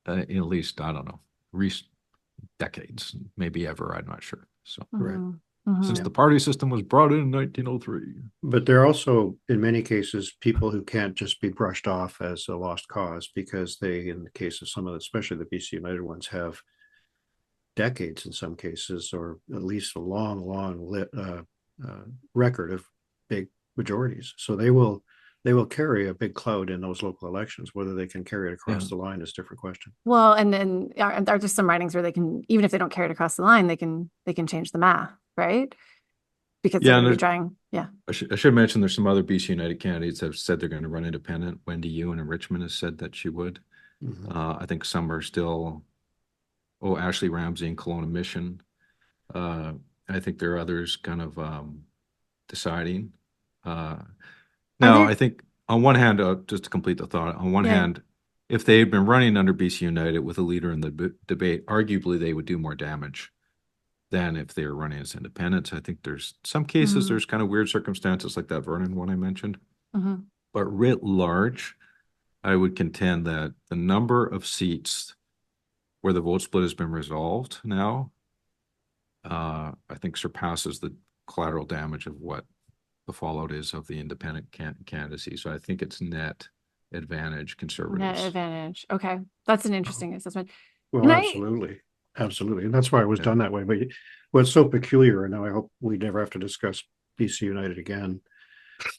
in at least, I don't know, recent decades, maybe ever, I'm not sure. So, Right. Since the party system was brought in 1903. But there are also, in many cases, people who can't just be brushed off as a lost cause because they, in the case of some of the, especially the BC United ones, have decades in some cases, or at least a long record of big majorities. So they will carry a big clout in those local elections. Whether they can carry it across the line is a different question. Well, and then are there some ridings where they can, even if they don't carry it across the line, they can change the math, right? Because they're going to be trying. Yeah. I should mention there's some other BC United candidates that have said they're going to run independent. Wendy Ewan in Richmond has said that she would. I think some are still, Ashley Ramsey in Kelowna Mission. I think there are others kind of deciding. Now, I think on one hand, just to complete the thought, on one hand, if they had been running under BC United with a leader in the debate, arguably they would do more damage than if they were running as independents. I think there's some cases, there's kind of weird circumstances like that Vernon one I mentioned. But writ large, I would contend that the number of seats where the vote split has been resolved now, I think surpasses the collateral damage of what the fallout is of the independent candidacy. So I think it's net advantage Conservatives. Net advantage. Okay. That's an interesting assessment. Well, absolutely. Absolutely. And that's why it was done that way. But what's so peculiar, and now I hope we never have to discuss BC United again,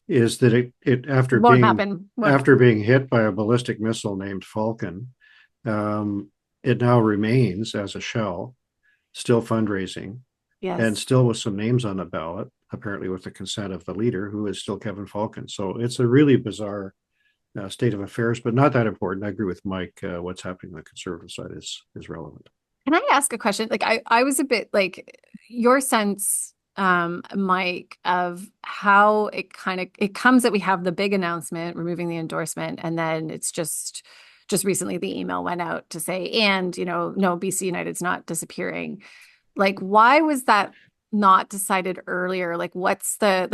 is that it after being hit by a ballistic missile named Falcon, it now remains as a shell, still fundraising, and still with some names on the ballot, apparently with the consent of the leader, who is still Kevin Falcon. So it's a really bizarre state of affairs, but not that important. I agree with Mike. What's happening on the Conservative side is relevant. Can I ask a question? Like I was a bit like your sense, Mike, of how it comes that we have the big announcement, removing the endorsement, and then it's just recently the email went out to say, and no, BC United's not disappearing. Like, why was that not decided earlier? Like, what's the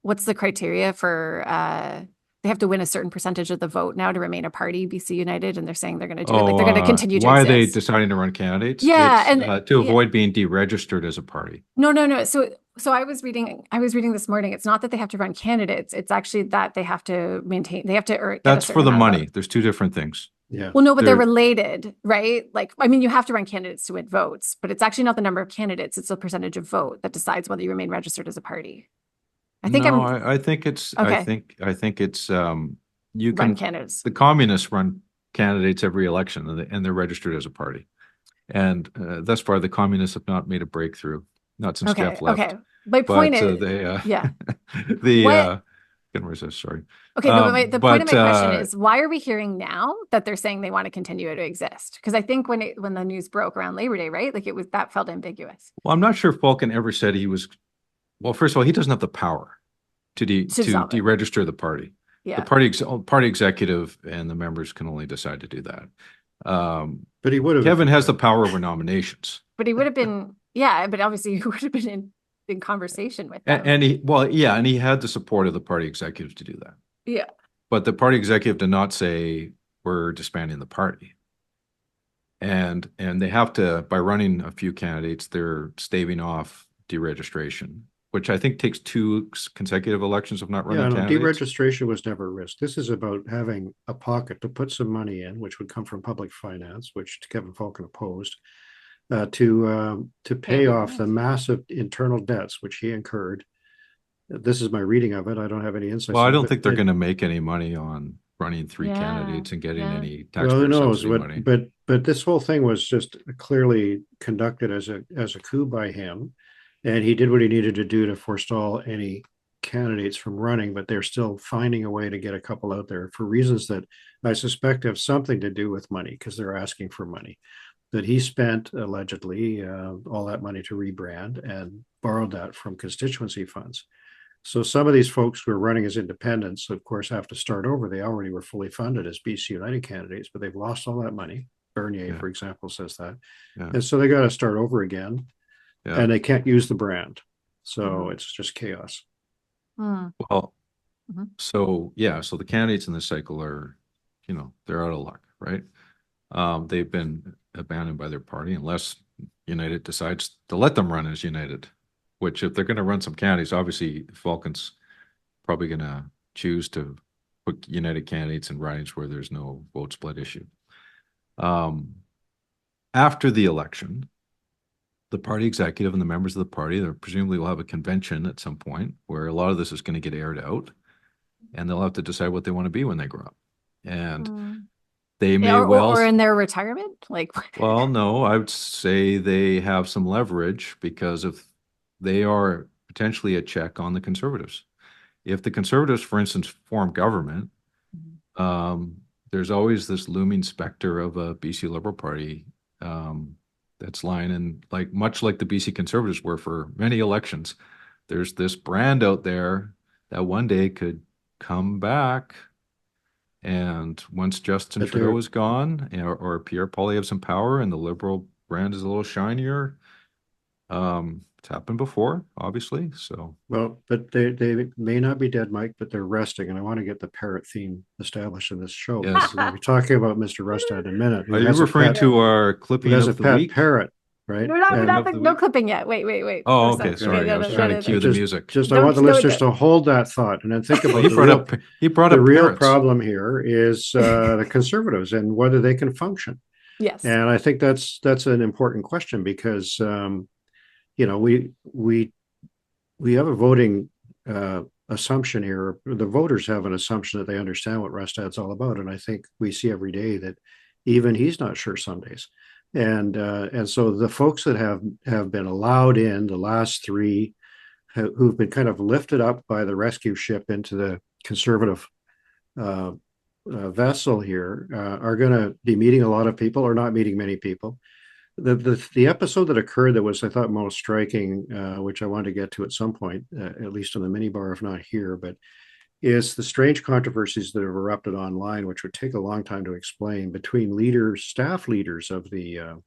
what's the criteria for they have to win a certain percentage of the vote now to remain a party, BC United, and they're saying they're going to do it. Like, they're going to continue to why exist. are they deciding to run candidates? Yeah, it's, to avoid being deregistered as a party. No. So I was reading this morning. It's not that they have to run candidates. It's actually that they have to maintain. They have to earn. That's for the money. There's two different things. Yeah. Well, no, but they're related, right? Like, I mean, you have to run candidates to win votes, but it's actually not the number of candidates. It's the percentage of vote that decides whether you remain registered as a party. I think it's you can run candidates. The communists run candidates every election, and they're registered as a party. And thus far, the communists have not made a breakthrough, not since Geoff left. Okay. My point is, can resist. Sorry. Okay, but the point of my question is, why are we hearing now that they're saying they want to continue to exist? Because I think when the news broke around Labor Day, right? Like that felt ambiguous. Well, I'm not sure Falcon ever said he was. Well, first of all, he doesn't have the power to deregister the party. Yeah. The party executive and the members can only decide to do that. But he would have. Kevin has the power over nominations. But he would have been, but obviously he would have been in conversation with them. And he had the support of the party executive to do that. Yeah. But the party executive did not say we're disbanding the party. And they have to, by running a few candidates, they're staving off deregistration, which I think takes 2 consecutive elections of not running candidates. Deregistration was never a risk. This is about having a pocket to put some money in, which would come from public finance, which Kevin Falcon opposed, to pay off the massive internal debts which he incurred. This is my reading of it. I don't have any insight. Well, I don't think they're going to make any money on running 3 candidates and getting any taxpayer who knows? subsidy money. But this whole thing was just clearly conducted as a coup by him. And he did what he needed to do to forestall any candidates from running, but they're still finding a way to get a couple out there for reasons that I suspect have something to do with money, because they're asking for money. That he spent allegedly all that money to rebrand and borrowed that from constituency funds. So some of these folks who are running as independents, of course, have to start over. They already were fully funded as BC United candidates, but they've lost all that money. Bernier, for example, says that. And so they got to start over again, and they can't use the brand. So it's just chaos. Well, so the candidates in this cycle are, they're out of luck, right? They've been abandoned by their party unless United decides to let them run as United, which if they're going to run some counties, obviously Falcon's probably going to choose to put United candidates in ridings where there's no vote split issue. After the election, the party executive and the members of the party, they presumably will have a convention at some point where a lot of this is going to get aired out, and they'll have to decide what they want to be when they grow up. And they may or in their retirement, well, no, I would say they have some leverage because if they are potentially a check on the Conservatives. If the Conservatives, for instance, form government, there's always this looming specter of a BC Liberal Party that's lying in, much like the BC Conservatives were for many elections. There's this brand out there that one day could come back. And once Justin Trudeau is gone, or Pierre Poilievre's in power and the Liberal brand is a little shinier, it's happened before, obviously. So but they may not be dead, Mike, but they're resting, and I want to get the parrot theme established in this show. Yes. We'll be talking about Mr. Rustad in a minute. Are you referring to our clipping of the pet week? Parrot, right? No clipping yet. Wait. Oh, okay. Sorry, I was trying to cue the music. I want the listeners to hold that thought and then think about he brought up the real parrots. problem here is the Conservatives and whether they can function. Yes, and I think that's an important question because we have a voting assumption here. The voters have an assumption that they understand what Rustad's all about, and I think we see every day that even he's not sure some days. And so the folks that have been allowed in, the last three, who've been kind of lifted up by the rescue ship into the Conservative vessel here, are going to be meeting a lot of people or not meeting many people. The episode that occurred that was, I thought, most striking, which I wanted to get to at some point, at least on the minibar, if not here, but is the strange controversies that have erupted online, which would take a long time to explain, between staff leaders of the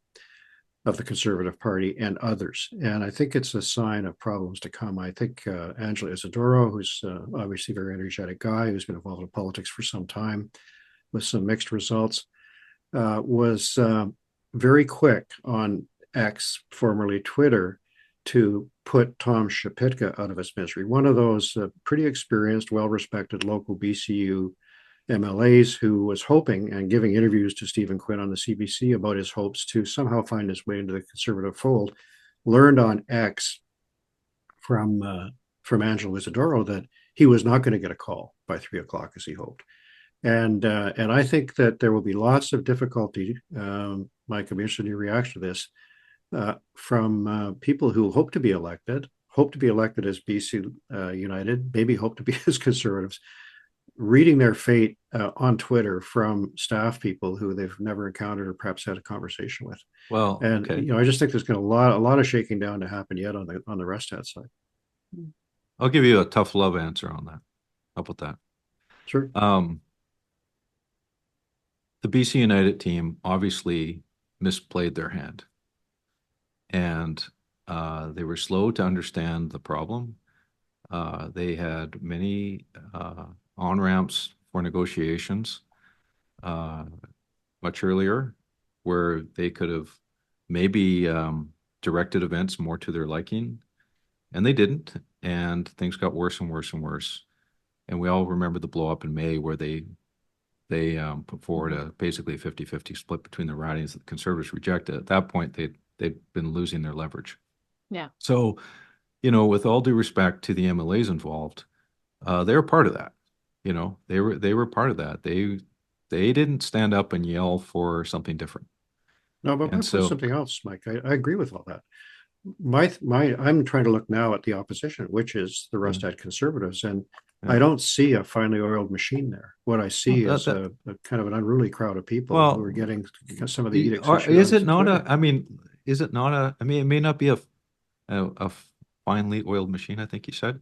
Conservative Party and others. And I think it's a sign of problems to come. I think Angela Isidoro, who's obviously a very energetic guy, who's been involved in politics for some time with some mixed results, was very quick on X, formerly Twitter, to put Tom Shapitka out of his misery. One of those pretty experienced, well-respected local BCU MLAs who was hoping and giving interviews to Stephen Quinn on the CBC about his hopes to somehow find his way into the Conservative fold, learned on X from Angela Isidoro that he was not going to get a call by 3:00 as he hoped. And I think that there will be lots of difficulty. Mike, I'd be interested in your reaction to this, from people who hope to be elected as BC United, maybe hope to be as Conservatives, reading their fate on Twitter from staff people who they've never encountered or perhaps had a conversation with. Well, and okay. I just think there's going to a lot of shaking down to happen yet on the Rustad side. I'll give you a tough love answer on that. How about that? Sure. The BC United team obviously misplayed their hand, and they were slow to understand the problem. They had many on-ramps for negotiations much earlier, where they could have maybe directed events more to their liking, and they didn't, and things got worse and worse and worse. And we all remember the blow up in May where they put forward basically a 50-50 split between the ridings that the Conservatives rejected. At that point, they've been losing their leverage. Yeah. So, with all due respect to the MLAs involved, they were part of that. They were part of that. They didn't stand up and yell for something different. No, but something else, Mike. I agree with all that. I'm trying to look now at the opposition, which is the Rustad Conservatives, and I don't see a finely oiled machine there. What I see is a kind of an unruly crowd of people who are getting some of the edicts issued is it on not Twitter. is it not I mean, it may not be a finely oiled machine, I think you said,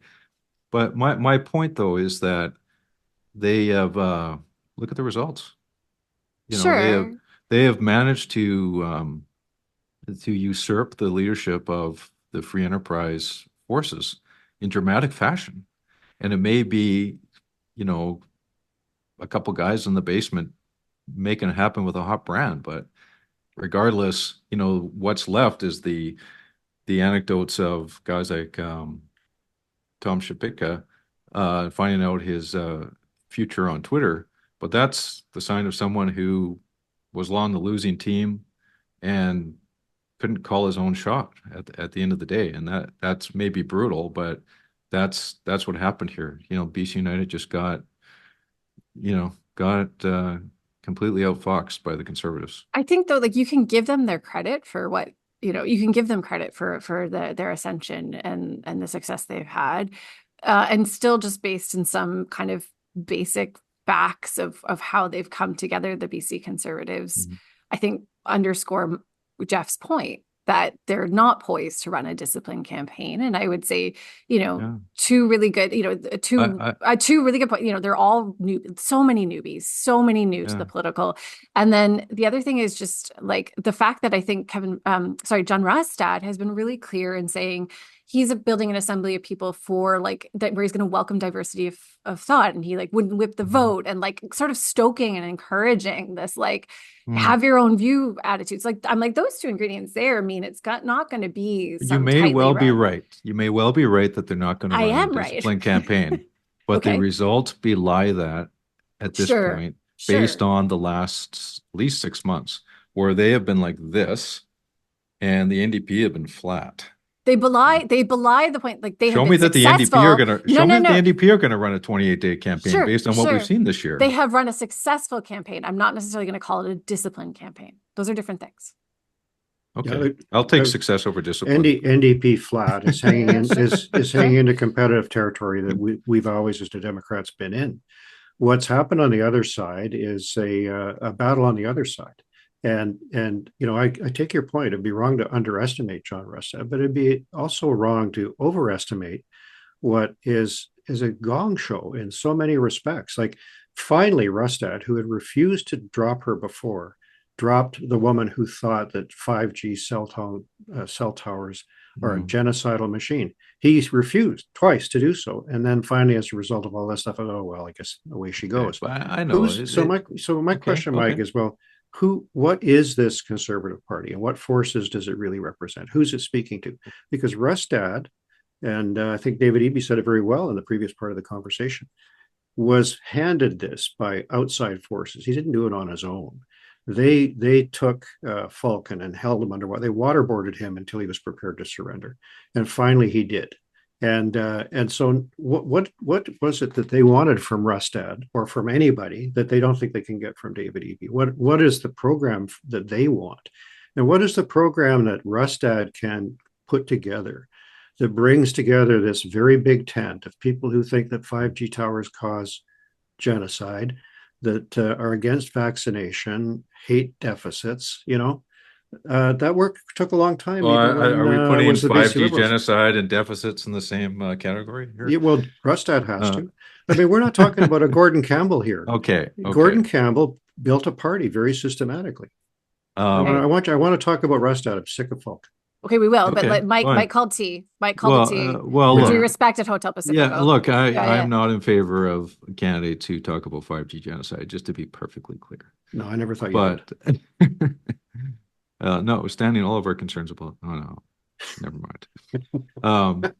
but my point though is that they have look at the results. Sure. They have managed to usurp the leadership of the free enterprise forces in dramatic fashion. And it may be, a couple guys in the basement making it happen with a hot brand, but regardless, what's left is the anecdotes of guys like Tom Shapitka finding out his future on Twitter. But that's the sign of someone who was on the losing team and couldn't call his own shot at the end of the day. And that's maybe brutal, but that's what happened here. BC United just got completely outfoxed by the Conservatives. I think though, like you can give them their credit for what, you can give them credit for their ascension and the success they've had, and still just based in some kind of basic facts of how they've come together, the BC Conservatives, I think underscore Geoff's point that they're not poised to run a disciplined campaign. And I would say, two really good, two really good points, they're all new, so many newbies, so many new to the political. And then the other thing is just like the fact that I think John Rustad has been really clear in saying he's building an assembly of people for like that, where he's going to welcome diversity of thought. And he like wouldn't whip the vote and like sort of stoking and encouraging this, like have your own view attitudes. Like, I'm like, those two ingredients there mean it's not going to be some You may well be run. right. You may well be right that they're not going to run a disciplined campaign, but the results belie that at this point, based on the last at least 6 months, where they have been like this and the NDP have been flat. They belie the point. Like they show have me been that successful. The NDP are going to show me that the NDP are going to run a 28-day campaign based on what we've seen this year. They have run a successful campaign. I'm not necessarily going to call it a disciplined campaign. Those are different things. Okay, I'll take success over discipline. NDP flat is hanging in is hanging into competitive territory that we've always, as the Democrats, been in. What's happened on the other side is a battle on the other side. And I take your point. It'd be wrong to underestimate John Rustad, but it'd be also wrong to overestimate what is a gong show in so many respects. Like finally, Rustad, who had refused to drop her before, dropped the woman who thought that 5G cell towers are a genocidal machine. He refused twice to do so, and then finally, as a result of all that stuff, I guess away she goes. I know. My question, Mike, is what is this Conservative Party and what forces does it really represent? Who's it speaking to? Because Rustad, and I think David Eby said it very well in the previous part of the conversation, was handed this by outside forces. He didn't do it on his own. They took Falcon and held him under water. They waterboarded him until he was prepared to surrender. And finally he did. And so what was it that they wanted from Rustad or from anybody that they don't think they can get from David Eby? What is the program that they want? And what is the program that Rustad can put together that brings together this very big tent of people who think that 5G towers cause genocide, that are against vaccination, hate deficits, that work took a long time. Are we putting 5G genocide and deficits in the same category here? Yeah, well, Rustad has to. I mean, we're not talking about a Gordon Campbell here. Okay. Gordon Campbell built a party very systematically. I want to talk about Rustad. I'm sick of folk. Okay, we will. Okay, but Mike called tea. Mike called the tea. Which we respect at Hotel Pacifico. Yeah, look, I'm not in favor of candidates who talk about 5G genocide, just to be perfectly clear. No, I never thought you did. Notwithstanding all of our concerns about, never mind.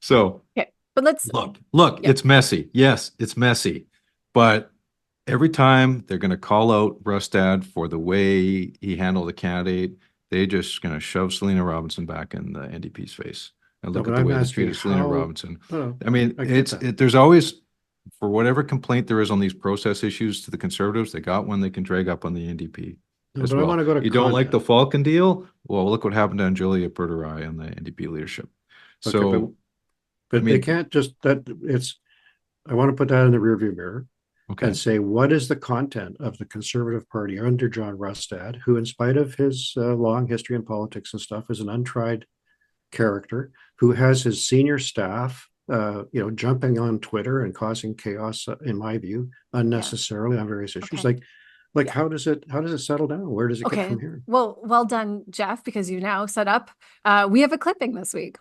So, okay, but let's look, it's messy. Yes, it's messy, but every time they're going to call out Rustad for the way he handled the candidate, they're just going to shove Selena Robinson back in the NDP's face and look at the way they treated Selena Robinson. I mean, there's always, for whatever complaint there is on these process issues to the Conservatives, they got one they can drag up on the NDP. No, as but I well. want to go to You don't like the content. Falcon deal? Well, look what happened to Angelia Perderay and the NDP leadership. Okay, So, I but they mean, can't just that it's I want to put that in the rearview mirror okay. and say, what is the content of the Conservative Party under John Rustad, who, in spite of his long history in politics and stuff, is an untried character who has his senior staff, jumping on Twitter and causing chaos, in my view, unnecessarily on various issues. Okay. Like Yeah. how does it settle down? Where does it get Okay. from here? Well done, Geoff, because you now set up. We have a clipping this week.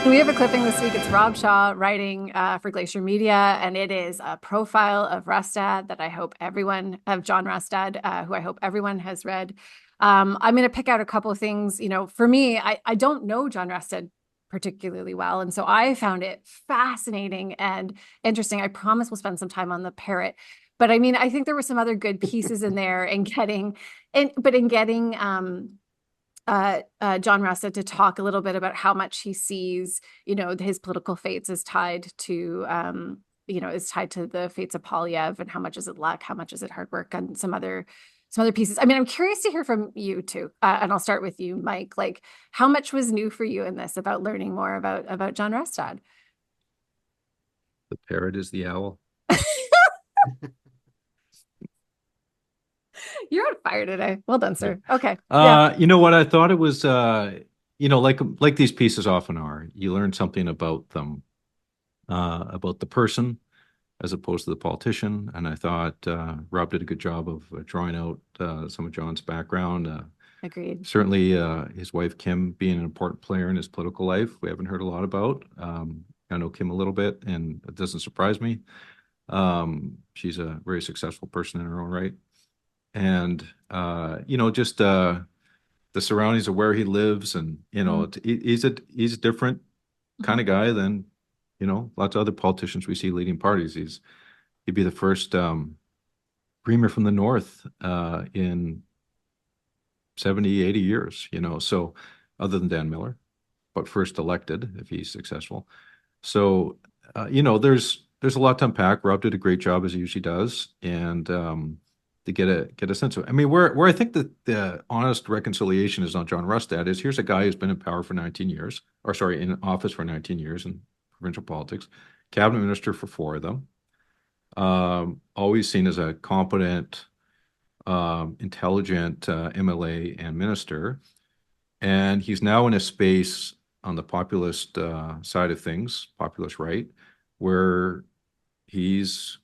We have a clipping this week. It's Rob Shaw writing for Glacier Media, and it is a profile of Rustad that I hope everyone, of John Rustad, who I hope everyone has read. I'm going to pick out a couple of things. For me, I don't know John Rustad particularly well, and so I found it fascinating and interesting. I promise we'll spend some time on the parrot. But I mean, I think there were some other good pieces in there in getting John Rustad to talk a little bit about how much he sees, his political fates as tied to, the fates of Polyev, and how much is it luck, how much is it hard work, and some other pieces. I mean, I'm curious to hear from you too, and I'll start with you, Mike. Like, how much was new for you in this about learning more about John Rustad? The parrot is the owl. You're on fire today. Well done, sir. Okay. You know what? I thought it was, like these pieces often are. You learn something about them, about the person, as opposed to the politician. And I thought Rob did a good job of drawing out some of John's background. Agreed. Certainly, his wife Kim being an important player in his political life, we haven't heard a lot about. I know Kim a little bit, and it doesn't surprise me. She's a very successful person in her own right. And just the surroundings of where he lives, and he's a different kind of guy than lots of other politicians we see leading parties. He'd be the first premier from the north in 70, 80 years, so other than Dan Miller, but first elected if he's successful. So there's a lot to unpack. Rob did a great job, as he usually does, and to get a sense of it. I mean, where I think that the honest reconciliation is on John Rustad is, here's a guy who's been in power for 19 years, in office for 19 years in provincial politics, cabinet minister for 4 of them, always seen as a competent, intelligent MLA and minister. And he's now in a space on the populist side of things, populist right, where he's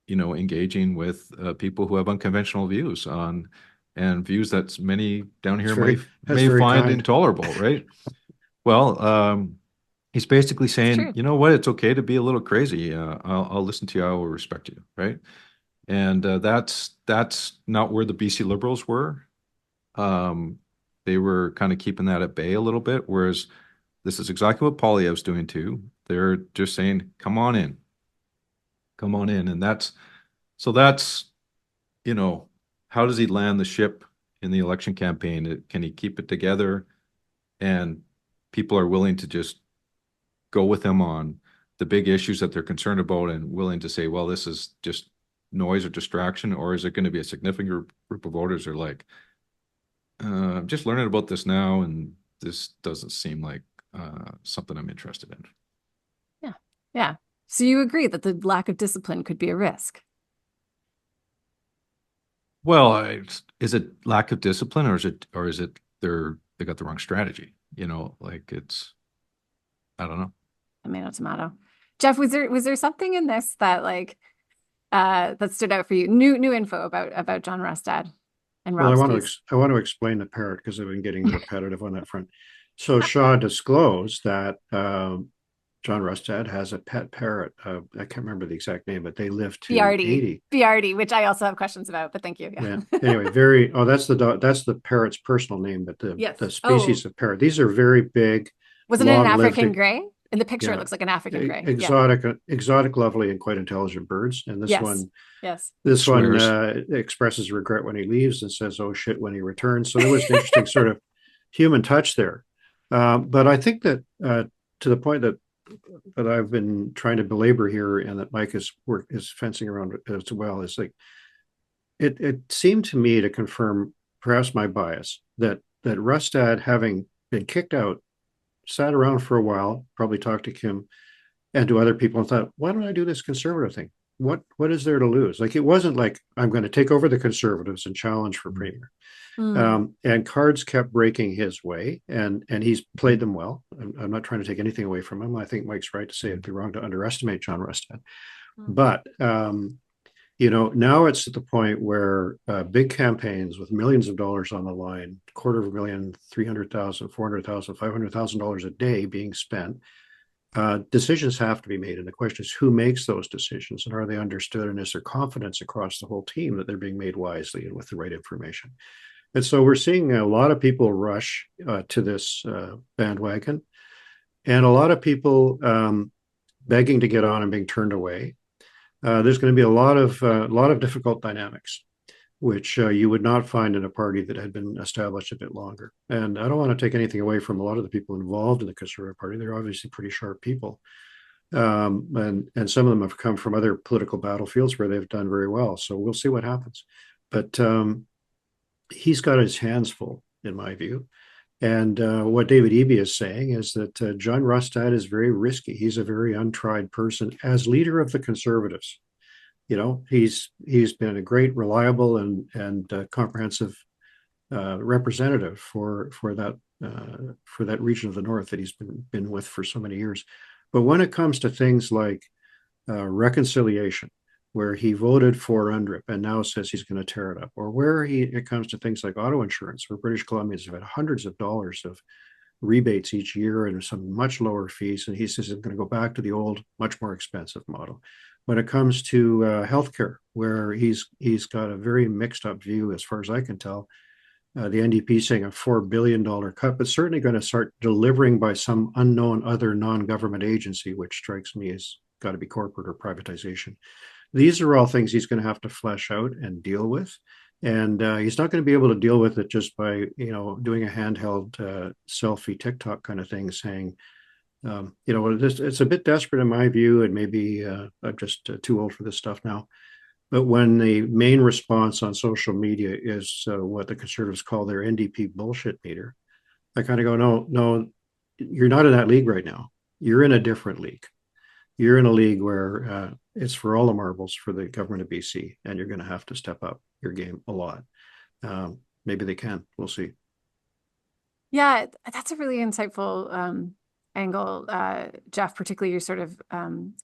engaging with people who have unconventional views and views that many down here may find intolerable, right? Well, he's basically saying, you know what, it's okay to be a little crazy. I'll listen to you. I will respect you, right? And that's not where the BC Liberals were. They were kind of keeping that at bay a little bit, whereas this is exactly what Poilievre's doing too. They're just saying, come on in. And that's, how does he land the ship in the election campaign? Can he keep it together? And people are willing to just go with him on the big issues that they're concerned about, and willing to say, well, this is just noise or distraction? Or is it going to be a significant group of voters who are like, I'm just learning about this now, and this doesn't seem like something I'm interested in. Yeah. So you agree that the lack of discipline could be a risk? Well, is it lack of discipline, or is it they got the wrong strategy? It's, I don't know. Tomato, tomato. Geoff, was there something in this that that stood out for you? New info about John Rustad and Rob's piece? I want to explain the parrot, because I've been getting repetitive on that front. So Shaw disclosed that John Rustad has a pet parrot. I can't remember the exact name, but they live to 80. BRD, which I also have questions about, but thank you. Yeah. Anyway, that's the parrot's personal name, but the species of parrot. These are very big. Wasn't it an African gray? In the picture, it looks like an African gray. Exotic, lovely, and quite intelligent birds. And this one expresses regret when he leaves and says, "Oh shit," when he returns. So there was an interesting sort of human touch there. But I think that to the point that I've been trying to belabor here, and that Mike is fencing around as well, is like, it seemed to me to confirm perhaps my bias that Rustad, having been kicked out, sat around for a while, probably talked to Kim and to other people and thought, why don't I do this conservative thing? What is there to lose? Like, it wasn't like I'm going to take over the Conservatives and challenge for premier. And cards kept breaking his way, and he's played them well. I'm not trying to take anything away from him. I think Mike's right to say it'd be wrong to underestimate John Rustad. But now it's at the point where big campaigns with millions of dollars on the line, $250,000, $300,000, $400,000, $500,000 a day being spent, decisions have to be made. And the question is, who makes those decisions, and are they understood? And is there confidence across the whole team that they're being made wisely and with the right information? And so we're seeing a lot of people rush to this bandwagon, and a lot of people begging to get on and being turned away. There's going to be a lot of difficult dynamics, which you would not find in a party that had been established a bit longer. And I don't want to take anything away from a lot of the people involved in the Conservative Party. They're obviously pretty sharp people. And some of them have come from other political battlefields where they've done very well. So we'll see what happens. But he's got his hands full, in my view. And what David Eby is saying is that John Rustad is very risky. He's a very untried person as leader of the Conservatives. He's been a great, reliable, and comprehensive representative for that region of the North that he's been with for so many years. But when it comes to things like reconciliation, where he voted for UNDRIP and now says he's going to tear it up, or where it comes to things like auto insurance, where British Columbians have had hundreds of dollars of rebates each year and some much lower fees, and he says he's going to go back to the old, much more expensive model. When it comes to healthcare, where he's got a very mixed up view, as far as I can tell, the NDP saying a $4 billion cut, but certainly going to start delivering by some unknown other non-government agency, which strikes me as got to be corporate or privatization. These are all things he's going to have to flesh out and deal with. And he's not going to be able to deal with it just by, doing a handheld selfie TikTok kind of thing, saying, it's a bit desperate in my view, and maybe I'm just too old for this stuff now. But when the main response on social media is what the Conservatives call their NDP bullshit meter, I kind of go, no, you're not in that league right now. You're in a different league. You're in a league where it's for all the marbles for the government of BC, and you're going to have to step up your game a lot. Maybe they can. We'll see. Yeah, that's a really insightful angle, Geoff, particularly your sort of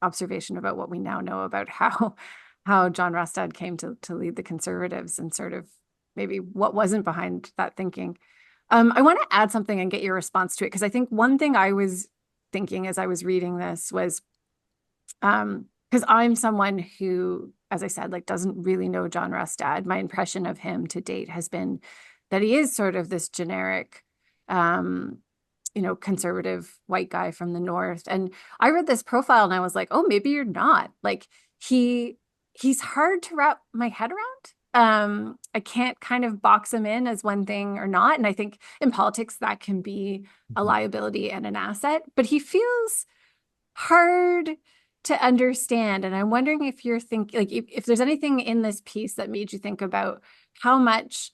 observation about what we now know about how John Rustad came to lead the Conservatives, and sort of maybe what wasn't behind that thinking. I want to add something and get your response to it, because I think one thing I was thinking as I was reading this was, because I'm someone who, as I said, doesn't really know John Rustad. My impression of him to date has been that he is sort of this generic, conservative white guy from the North. And I read this profile and I was like, oh, maybe you're not. He's hard to wrap my head around. I can't kind of box him in as one thing or not. And I think in politics that can be a liability and an asset, but he feels hard to understand. And I'm wondering if you're thinking, if there's anything in this piece that made you think about how much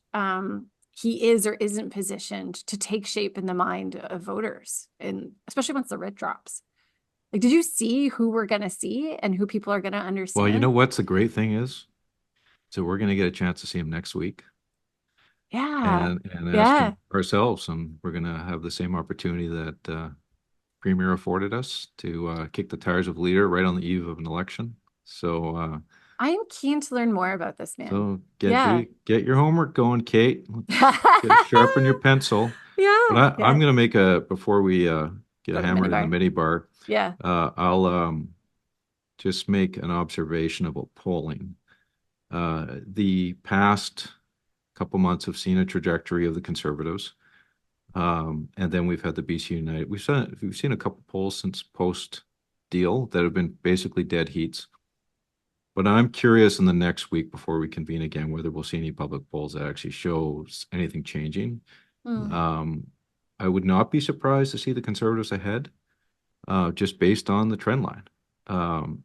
he is or isn't positioned to take shape in the mind of voters, and especially once the writ drops. Did you see who we're going to see and who people are going to understand? Well, you know what's the great thing is? So we're going to get a chance to see him next week. Yeah. And ask him ourselves, and we're going to have the same opportunity that Premier afforded us to kick the tires of leader right on the eve of an election. So I am keen to learn more about this man. So get your homework going, Kate. Sharpen your pencil. Yeah. But I'm going to make before we get hammered in the mini bar. Yeah. I'll just make an observation about polling. The past couple months have seen a trajectory of the Conservatives. And then we've had the BC United. We've seen a couple polls since post deal that have been basically dead heats. But I'm curious in the next week before we convene again whether we'll see any public polls that actually shows anything changing. I would not be surprised to see the Conservatives ahead, just based on the trend line.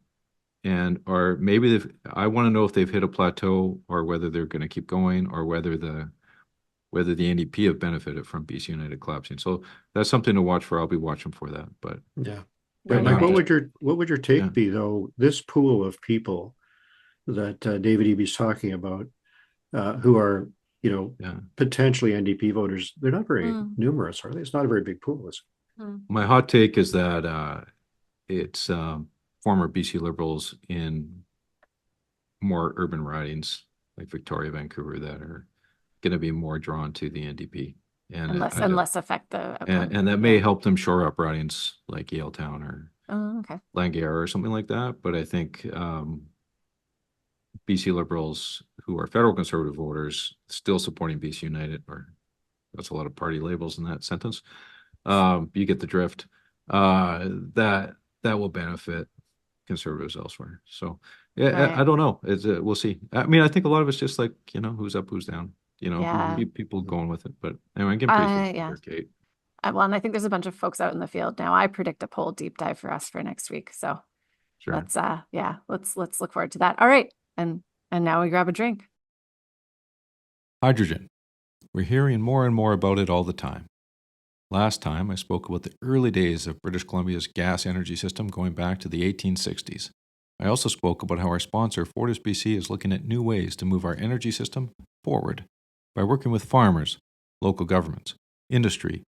or maybe I want to know if they've hit a plateau or whether they're going to keep going, or whether the NDP have benefited from BC United collapsing. So that's something to watch for. I'll be watching for that. But Yeah. Right Mike, now, what would your take Yeah. be though? This pool of people that David Eby is talking about, who are yeah. potentially NDP voters, they're not very Mm. numerous, are they? It's not a very big pool, is My hot take is that it's former BC Liberals in more urban ridings like Victoria, Vancouver, that are going to be more drawn to the NDP, and Unless affect the and that may help them shore up ridings like Yaletown or Oh, okay. Langara or something like that. But I think BC Liberals who are federal Conservative voters still supporting BC United, or that's a lot of party labels in that sentence. You get the drift. That will benefit Conservatives elsewhere. So yeah, Right. I don't know. We'll see. I mean, I think a lot of it's just like, who's up, who's down. Yeah. People going with it. But anyway, I'm getting pretty Yeah. Kate. Well, and I think there's a bunch of folks out in the field now. I predict a poll deep dive for us for next week. So Sure. let's look forward to that. All right. And now we grab a drink. Hydrogen. We're hearing more and more about it all the time. Last time I spoke about the early days of British Columbia's gas energy system going back to the 1860s. I also spoke about how our sponsor, FortisBC, is looking at new ways to move our energy system forward by working with farmers, local governments, industry,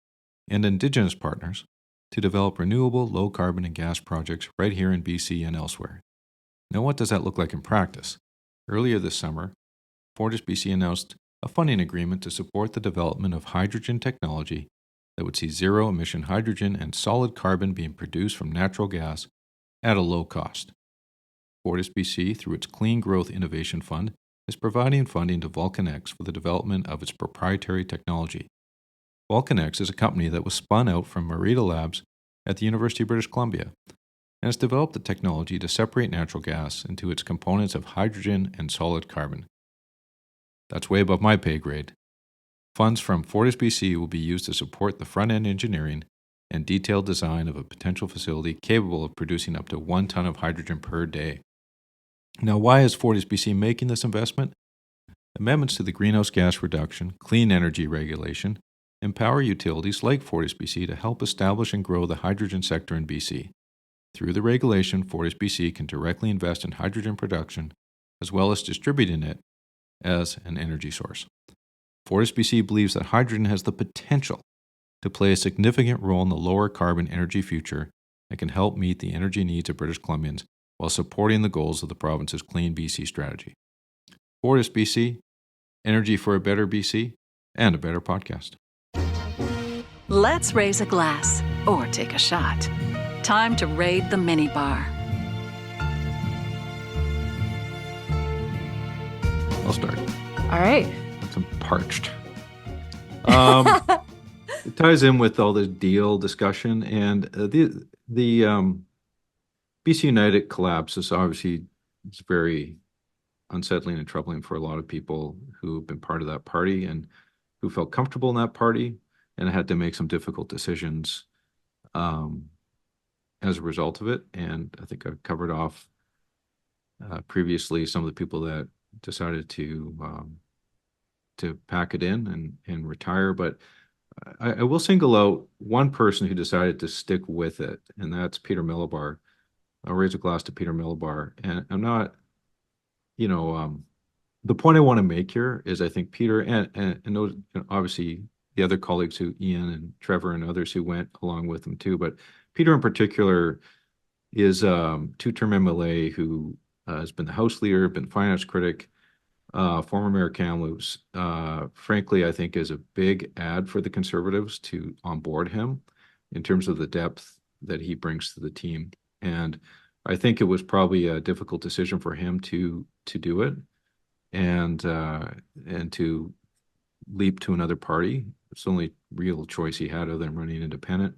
and Indigenous partners to develop renewable, low-carbon and gas projects right here in BC and elsewhere. Now, what does that look like in practice? Earlier this summer, FortisBC announced a funding agreement to support the development of hydrogen technology that would see zero-emission hydrogen and solid carbon being produced from natural gas at a low cost. FortisBC, through its Clean Growth Innovation Fund, is providing funding to VulcanX for the development of its proprietary technology. VulcanX is a company that was spun out from Merida Labs at the University of British Columbia, and has developed the technology to separate natural gas into its components of hydrogen and solid carbon. That's way above my pay grade. Funds from FortisBC will be used to support the front-end engineering and detailed design of a potential facility capable of producing up to 1 ton of hydrogen per day. Now, why is FortisBC making this investment? Amendments to the Greenhouse Gas Reduction, Clean Energy Regulation empower utilities like FortisBC to help establish and grow the hydrogen sector in BC. Through the regulation, FortisBC can directly invest in hydrogen production as well as distributing it as an energy source. FortisBC believes that hydrogen has the potential to play a significant role in the lower carbon energy future and can help meet the energy needs of British Columbians while supporting the goals of the province's Clean BC strategy. FortisBC, energy for a better BC, and a better podcast. Let's raise a glass or take a shot. Time to raid the minibar. I'll start. All right. I'm parched. It ties in with all the deal discussion, and the BC United collapse is obviously it's very unsettling and troubling for a lot of people who have been part of that party and who felt comfortable in that party and had to make some difficult decisions as a result of it. And I think I covered off previously some of the people that decided to pack it in and retire. But I will single out one person who decided to stick with it, and that's Peter Millibar. I'll raise a glass to Peter Millibar. And I'm not, the point I want to make here is I think Peter and those, obviously the other colleagues who, Ian and Trevor and others who went along with him too, but Peter in particular is two-term MLA who has been the House leader, been finance critic, former Mayor Kamloops, frankly, I think is a big add for the Conservatives to onboard him in terms of the depth that he brings to the team. And I think it was probably a difficult decision for him to do it and to leap to another party. It's the only real choice he had other than running independent.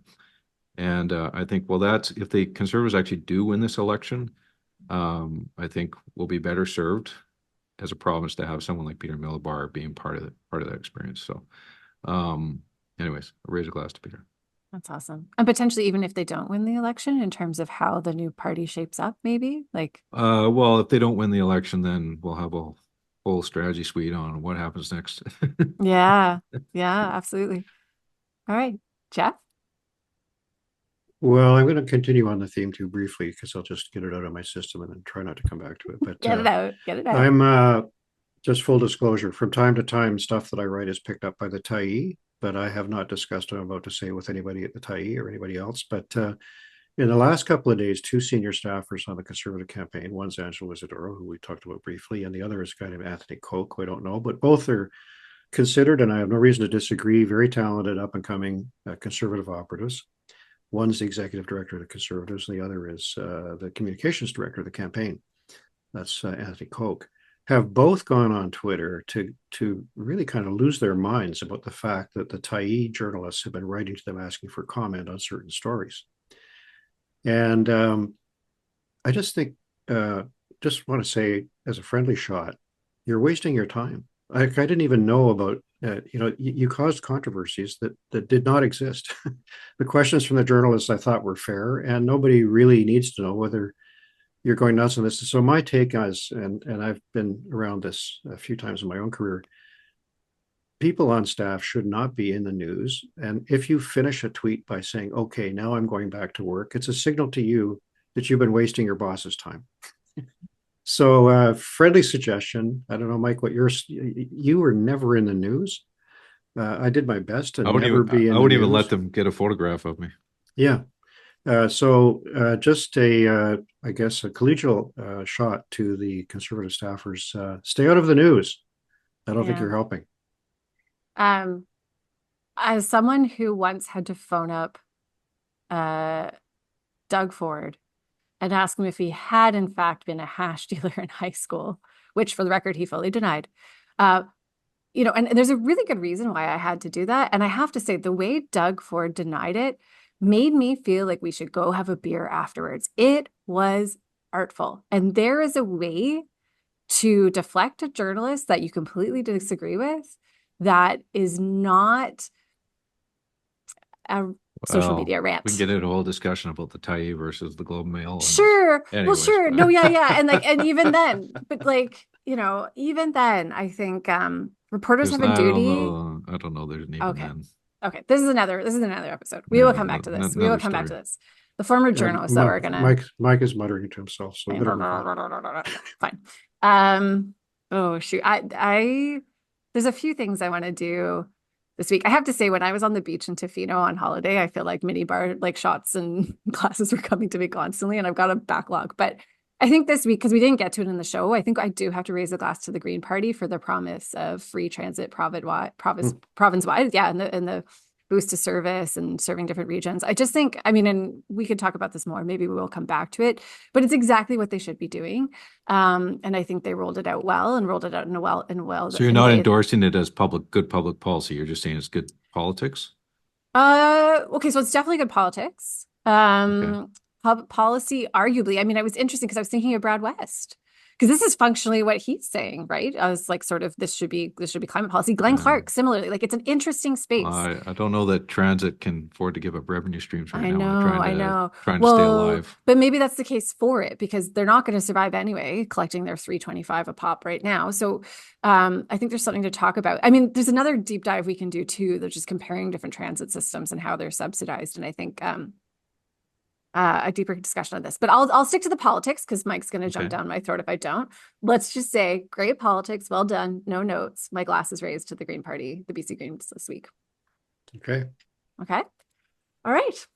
And I think, well, that's if the Conservatives actually do win this election, I think we'll be better served as a province to have someone like Peter Millibar being part of that experience. So, anyways, I'll raise a glass to Peter. That's awesome. And potentially even if they don't win the election, in terms of how the new party shapes up, maybe like. Well, if they don't win the election, then we'll have a whole strategy suite on what happens next. Yeah, absolutely. All right, Geoff. Well, I'm going to continue on the theme too briefly because I'll just get it out of my system and then try not to come back to it. But Get it out. I'm just full disclosure. From time to time, stuff that I write is picked up by the Tyee, but I have not discussed what I'm about to say with anybody at the Tyee or anybody else. But in the last couple of days, two senior staffers on the Conservative campaign, one's Angela Isidoro, who we talked about briefly, and the other is a guy named Anthony Koch, who I don't know, but both are considered, and I have no reason to disagree, very talented up-and-coming Conservative operatives. One's the executive director of the Conservatives, and the other is the communications director of the campaign. That's Anthony Koch. Have both gone on Twitter to really kind of lose their minds about the fact that the Tyee journalists have been writing to them asking for comment on certain stories. And I just think, just want to say as a friendly shot, you're wasting your time. I didn't even know about, you caused controversies that did not exist. The questions from the journalists I thought were fair, and nobody really needs to know whether you're going nuts on this. So my take is, and I've been around this a few times in my own career, people on staff should not be in the news. And if you finish a tweet by saying, okay, now I'm going back to work, it's a signal to you that you've been wasting your boss's time. So friendly suggestion. I don't know, Mike, what you were never in the news. I did my best to never be in the news. I wouldn't even let them get a photograph of me. Yeah. So just I guess, a collegial shot to the Conservative staffers. Stay out of the news. I don't think you're helping. As someone who once had to phone up Doug Ford and ask him if he had in fact been a hash dealer in high school, which for the record, he fully denied. And there's a really good reason why I had to do that. And I have to say, the way Doug Ford denied it made me feel like we should go have a beer afterwards. It was artful. And there is a way to deflect a journalist that you completely disagree with that is not a social media rant. We can get into a whole discussion about the Tyee versus the Globe and Mail. Sure. Well, sure. No, yeah. And even then, but even then, I think reporters have a duty. I don't know. There's an even then. Okay. This is another episode. We will come back to this. We will come back to this. The former journalists that we're gonna. Mike is muttering to himself. So fine. Oh shoot. There's a few things I want to do this week. I have to say, when I was on the beach in Tofino on holiday, I feel like mini bar, like shots and glasses were coming to me constantly, and I've got a backlog. But I think this week, because we didn't get to it in the show, I think I do have to raise a glass to the Green Party for the promise of free transit province-wide. Yeah, and the boost to service and serving different regions. I just think, and we could talk about this more, maybe we will come back to it, but it's exactly what they should be doing. And I think they rolled it out well and rolled it out in a well. So you're not endorsing it as good public policy. You're just saying it's good politics? Okay, so it's definitely good politics. Public policy, arguably. It was interesting because I was thinking of Brad West, because this is functionally what he's saying, right? I was like, sort of, this should be climate policy. Glenn Clark, similarly, like, it's an interesting space. I don't know that transit can afford to give up revenue streams right now. I know. Trying to stay alive. But maybe that's the case for it, because they're not going to survive anyway, collecting their $3.25 a pop right now. So I think there's something to talk about. There's another deep dive we can do too. They're just comparing different transit systems and how they're subsidized. And I think a deeper discussion on this, but I'll stick to the politics because Mike's going to jump down my throat if I don't. Let's just say, great politics, well done, no notes. My glass is raised to the Green Party, the BC Greens this week. Okay. All right.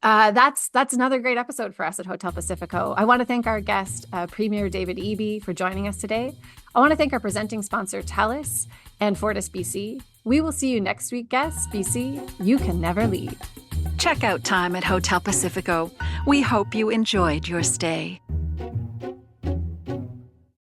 That's another great episode for us at Hotel Pacifico. I want to thank our guest, Premier David Eby, for joining us today. I want to thank our presenting sponsor, TELUS, and Fortis BC. We will see you next week, guests. BC, you can never leave. Checkout time at Hotel Pacifico. We hope you enjoyed your stay.